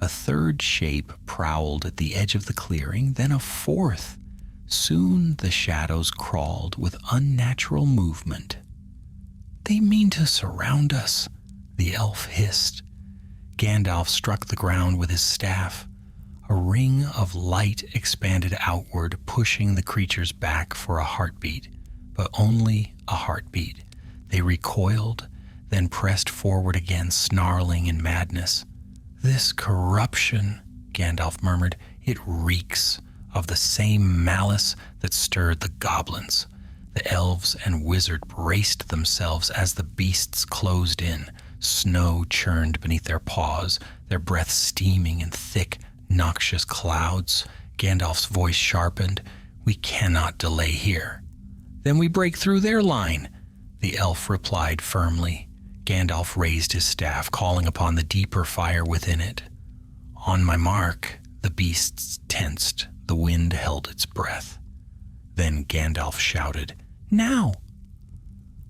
A third shape prowled at the edge of the clearing, then a fourth. Soon the shadows crawled with unnatural movement. "They mean to surround us," the elf hissed. Gandalf struck the ground with his staff. A ring of light expanded outward, pushing the creatures back for a heartbeat, but only a heartbeat. They recoiled, then pressed forward again, snarling in madness. "This corruption," Gandalf murmured, "it reeks of the same malice that stirred the goblins." The elves and wizard braced themselves as the beasts closed in. Snow churned beneath their paws, their breath steaming in thick, noxious clouds. Gandalf's voice sharpened. "We cannot delay here." "Then we break through their line," the elf replied firmly. Gandalf raised his staff, calling upon the deeper fire within it. On my mark, the beasts tensed. The wind held its breath. Then Gandalf shouted, "Now!"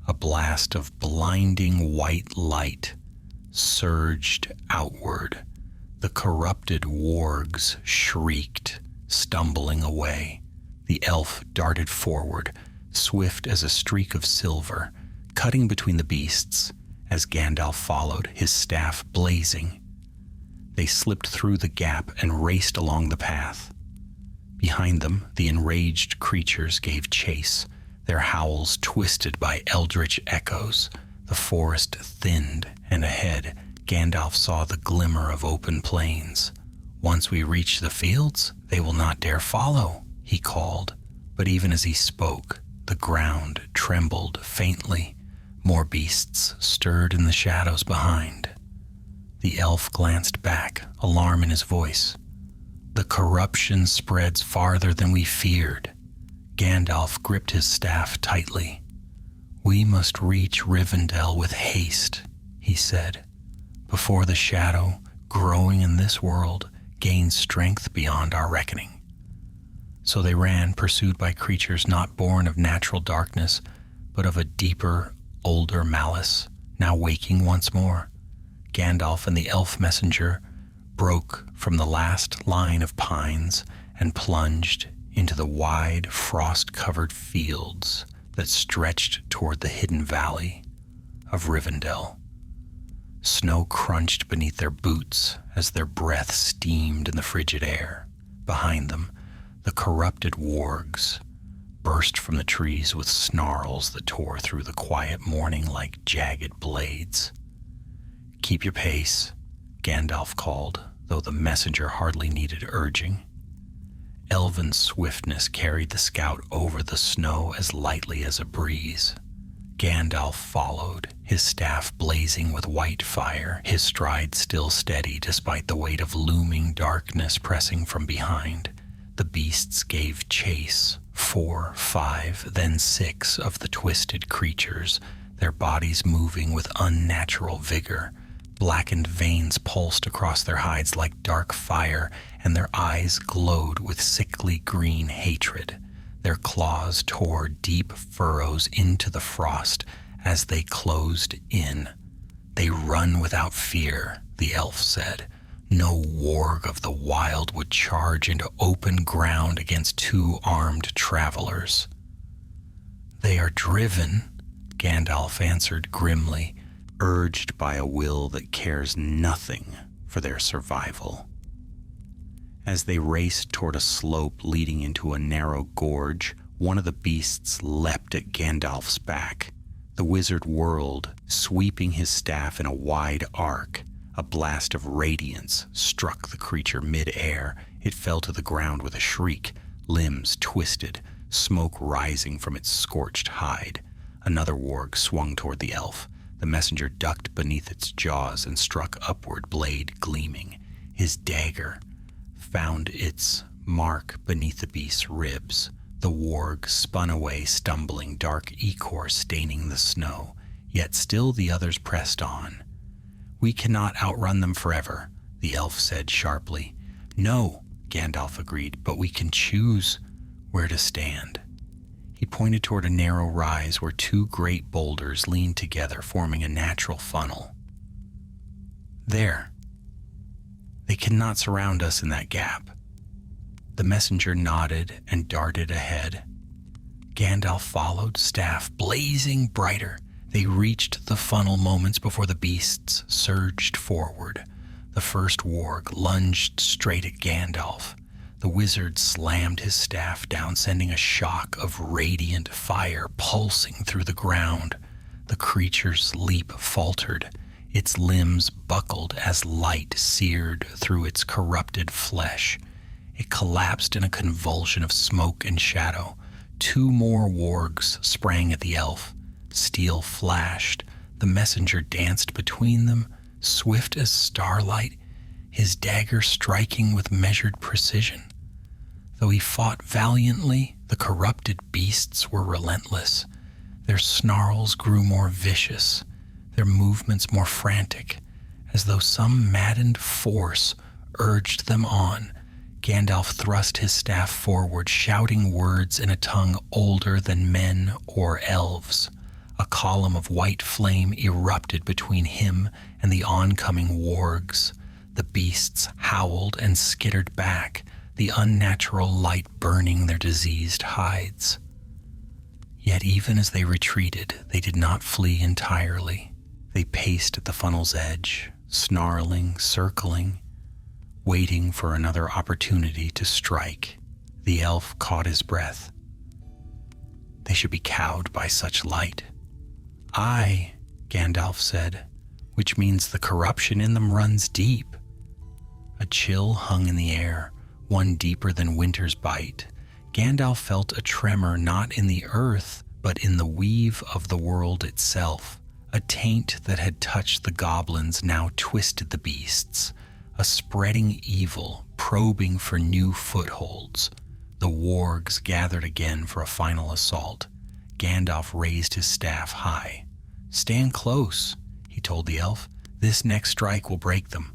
A blast of blinding white light surged outward. The corrupted wargs shrieked, stumbling away. The elf darted forward, swift as a streak of silver, cutting between the beasts as Gandalf followed, his staff blazing. They slipped through the gap and raced along the path. Behind them, the enraged creatures gave chase, their howls twisted by eldritch echoes. The forest thinned, and ahead, Gandalf saw the glimmer of open plains. "Once we reach the fields, they will not dare follow," he called. But even as he spoke, the ground trembled faintly. More beasts stirred in the shadows behind. The elf glanced back, alarm in his voice. "The corruption spreads farther than we feared." Gandalf gripped his staff tightly. "We must reach Rivendell with haste," he said, "before the shadow, growing in this world, gains strength beyond our reckoning." So they ran, pursued by creatures not born of natural darkness, but of a deeper, older malice, now waking once more. Gandalf and the elf messenger broke from the last line of pines and plunged into the wide, frost-covered fields that stretched toward the hidden valley of Rivendell. Snow crunched beneath their boots as their breath steamed in the frigid air. Behind them, the corrupted wargs burst from the trees with snarls that tore through the quiet morning like jagged blades. "Keep your pace," Gandalf called, though the messenger hardly needed urging. Elven swiftness carried the scout over the snow as lightly as a breeze. Gandalf followed, his staff blazing with white fire, his stride still steady despite the weight of looming darkness pressing from behind. The beasts gave chase, 4, 5, then 6 of the twisted creatures, their bodies moving with unnatural vigor. Blackened veins pulsed across their hides like dark fire, and their eyes glowed with sickly green hatred. Their claws tore deep furrows into the frost as they closed in. "They run without fear," the elf said. "No warg of the wild would charge into open ground against 2 armed travelers." "They are driven," Gandalf answered grimly, urged by a will that cares nothing for their survival. As they raced toward a slope leading into a narrow gorge, one of the beasts leapt at Gandalf's back. The wizard whirled, sweeping his staff in a wide arc. A blast of radiance struck the creature mid-air. It fell to the ground with a shriek, limbs twisted, smoke rising from its scorched hide. Another warg swung toward the elf. The messenger ducked beneath its jaws and struck upward, blade gleaming. His dagger found its mark beneath the beast's ribs. The warg spun away, stumbling, dark ichor staining the snow. Yet still the others pressed on. "We cannot outrun them forever," the elf said sharply. "No," Gandalf agreed, "but we can choose where to stand." He pointed toward a narrow rise where 2 great boulders leaned together, forming a natural funnel. "There. They cannot surround us in that gap." The messenger nodded and darted ahead. Gandalf followed, staff blazing brighter. They reached the funnel moments before the beasts surged forward. The first warg lunged straight at Gandalf. The wizard slammed his staff down, sending a shock of radiant fire pulsing through the ground. The creature's leap faltered. Its limbs buckled as light seared through its corrupted flesh. It collapsed in a convulsion of smoke and shadow. 2 more wargs sprang at the elf. Steel flashed. The messenger danced between them, swift as starlight, his dagger striking with measured precision. Though he fought valiantly, the corrupted beasts were relentless. Their snarls grew more vicious. their movements more frantic, as though some maddened force urged them on. Gandalf thrust his staff forward, shouting words in a tongue older than men or elves. A column of white flame erupted between him and the oncoming wargs. The beasts howled and skittered back, the unnatural light burning their diseased hides. Yet even as they retreated, they did not flee entirely. They paced at the funnel's edge, snarling, circling, waiting for another opportunity to strike. The elf caught his breath. They should be cowed by such light. "Aye," Gandalf said, "which means the corruption in them runs deep." A chill hung in the air, one deeper than winter's bite. Gandalf felt a tremor not in the earth, but in the weave of the world itself. A taint that had touched the goblins now twisted the beasts, a spreading evil probing for new footholds. The wargs gathered again for a final assault. Gandalf raised his staff high. "Stand close," he told the elf. "This next strike will break them."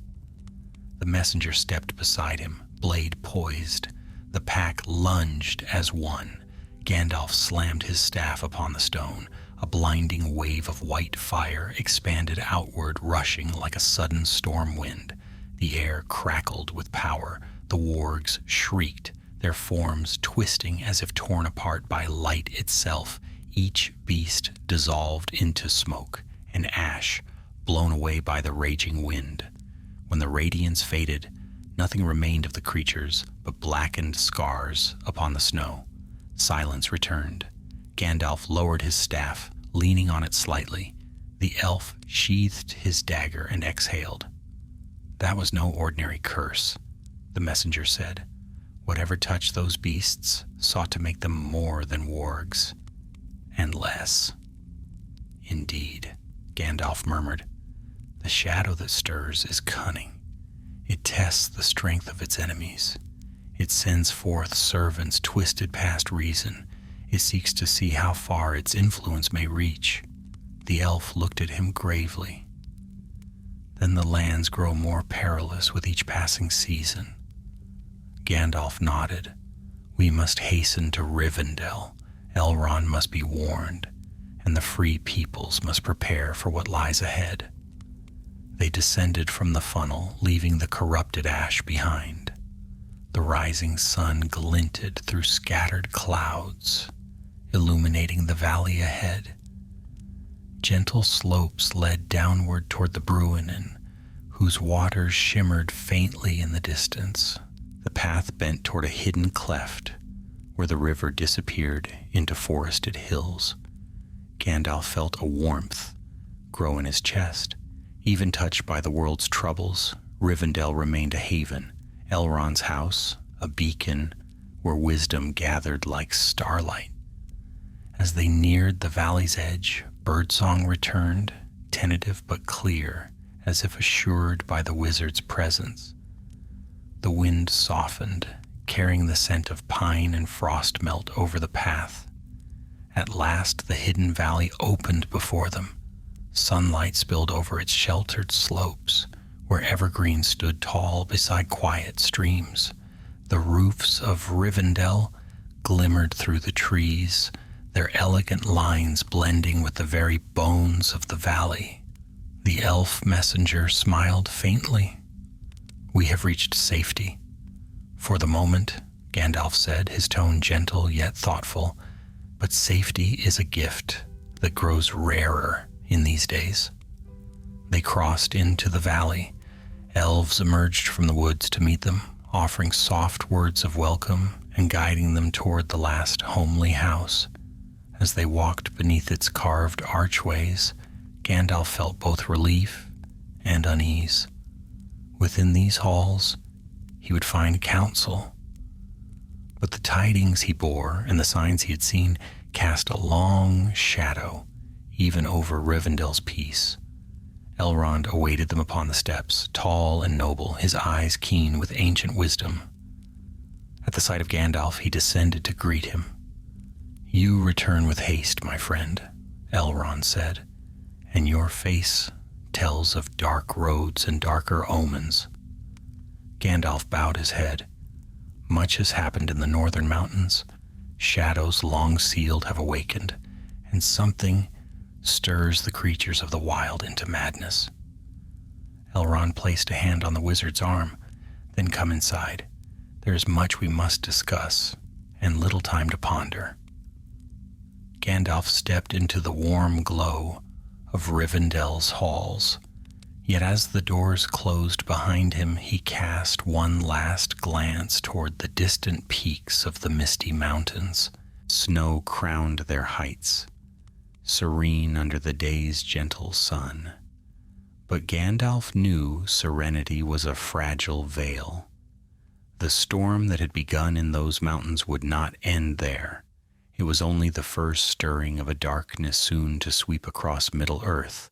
The messenger stepped beside him, blade poised. The pack lunged as one. Gandalf slammed his staff upon the stone. A blinding wave of white fire expanded outward, rushing like a sudden storm wind. The air crackled with power. The wargs shrieked, their forms twisting as if torn apart by light itself. Each beast dissolved into smoke and ash, blown away by the raging wind. When the radiance faded, nothing remained of the creatures but blackened scars upon the snow. Silence returned. Gandalf lowered his staff, leaning on it slightly. The elf sheathed his dagger and exhaled. "That was no ordinary curse," the messenger said. "Whatever touched those beasts sought to make them more than wargs, and less." "Indeed," Gandalf murmured. "The shadow that stirs is cunning. It tests the strength of its enemies. It sends forth servants twisted past reason. It seeks to see how far its influence may reach." The elf looked at him gravely. "Then the lands grow more perilous with each passing season." Gandalf nodded. "We must hasten to Rivendell. Elrond must be warned, and the free peoples must prepare for what lies ahead." They descended from the funnel, leaving the corrupted ash behind. The rising sun glinted through scattered clouds, illuminating the valley ahead. Gentle slopes led downward toward the Bruinen, whose waters shimmered faintly in the distance. The path bent toward a hidden cleft, where the river disappeared into forested hills. Gandalf felt a warmth grow in his chest. Even touched by the world's troubles, Rivendell remained a haven, Elrond's house, a beacon where wisdom gathered like starlight. As they neared the valley's edge, birdsong returned, tentative but clear, as if assured by the wizard's presence. The wind softened, carrying the scent of pine and frost melt over the path. At last the hidden valley opened before them. Sunlight spilled over its sheltered slopes, where evergreens stood tall beside quiet streams. The roofs of Rivendell glimmered through the trees, their elegant lines blending with the very bones of the valley. The elf messenger smiled faintly. "We have reached safety. For the moment," Gandalf said, his tone gentle yet thoughtful, "but safety is a gift that grows rarer in these days." They crossed into the valley. Elves emerged from the woods to meet them, offering soft words of welcome and guiding them toward the last homely house. As they walked beneath its carved archways, Gandalf felt both relief and unease. Within these halls, he would find counsel. But the tidings he bore and the signs he had seen cast a long shadow even over Rivendell's peace. Elrond awaited them upon the steps, tall and noble, his eyes keen with ancient wisdom. At the sight of Gandalf, he descended to greet him. "You return with haste, my friend," Elrond said, and your face tells of dark roads and darker omens." Gandalf bowed his head. "Much has happened in the northern mountains. Shadows long sealed have awakened, and something stirs the creatures of the wild into madness." Elrond placed a hand on the wizard's arm. "Then come inside. There is much we must discuss, and little time to ponder." Gandalf stepped into the warm glow of Rivendell's halls. Yet as the doors closed behind him, he cast one last glance toward the distant peaks of the Misty Mountains. Snow crowned their heights, serene under the day's gentle sun. But Gandalf knew serenity was a fragile veil. The storm that had begun in those mountains would not end there. It was only the first stirring of a darkness soon to sweep across Middle-earth.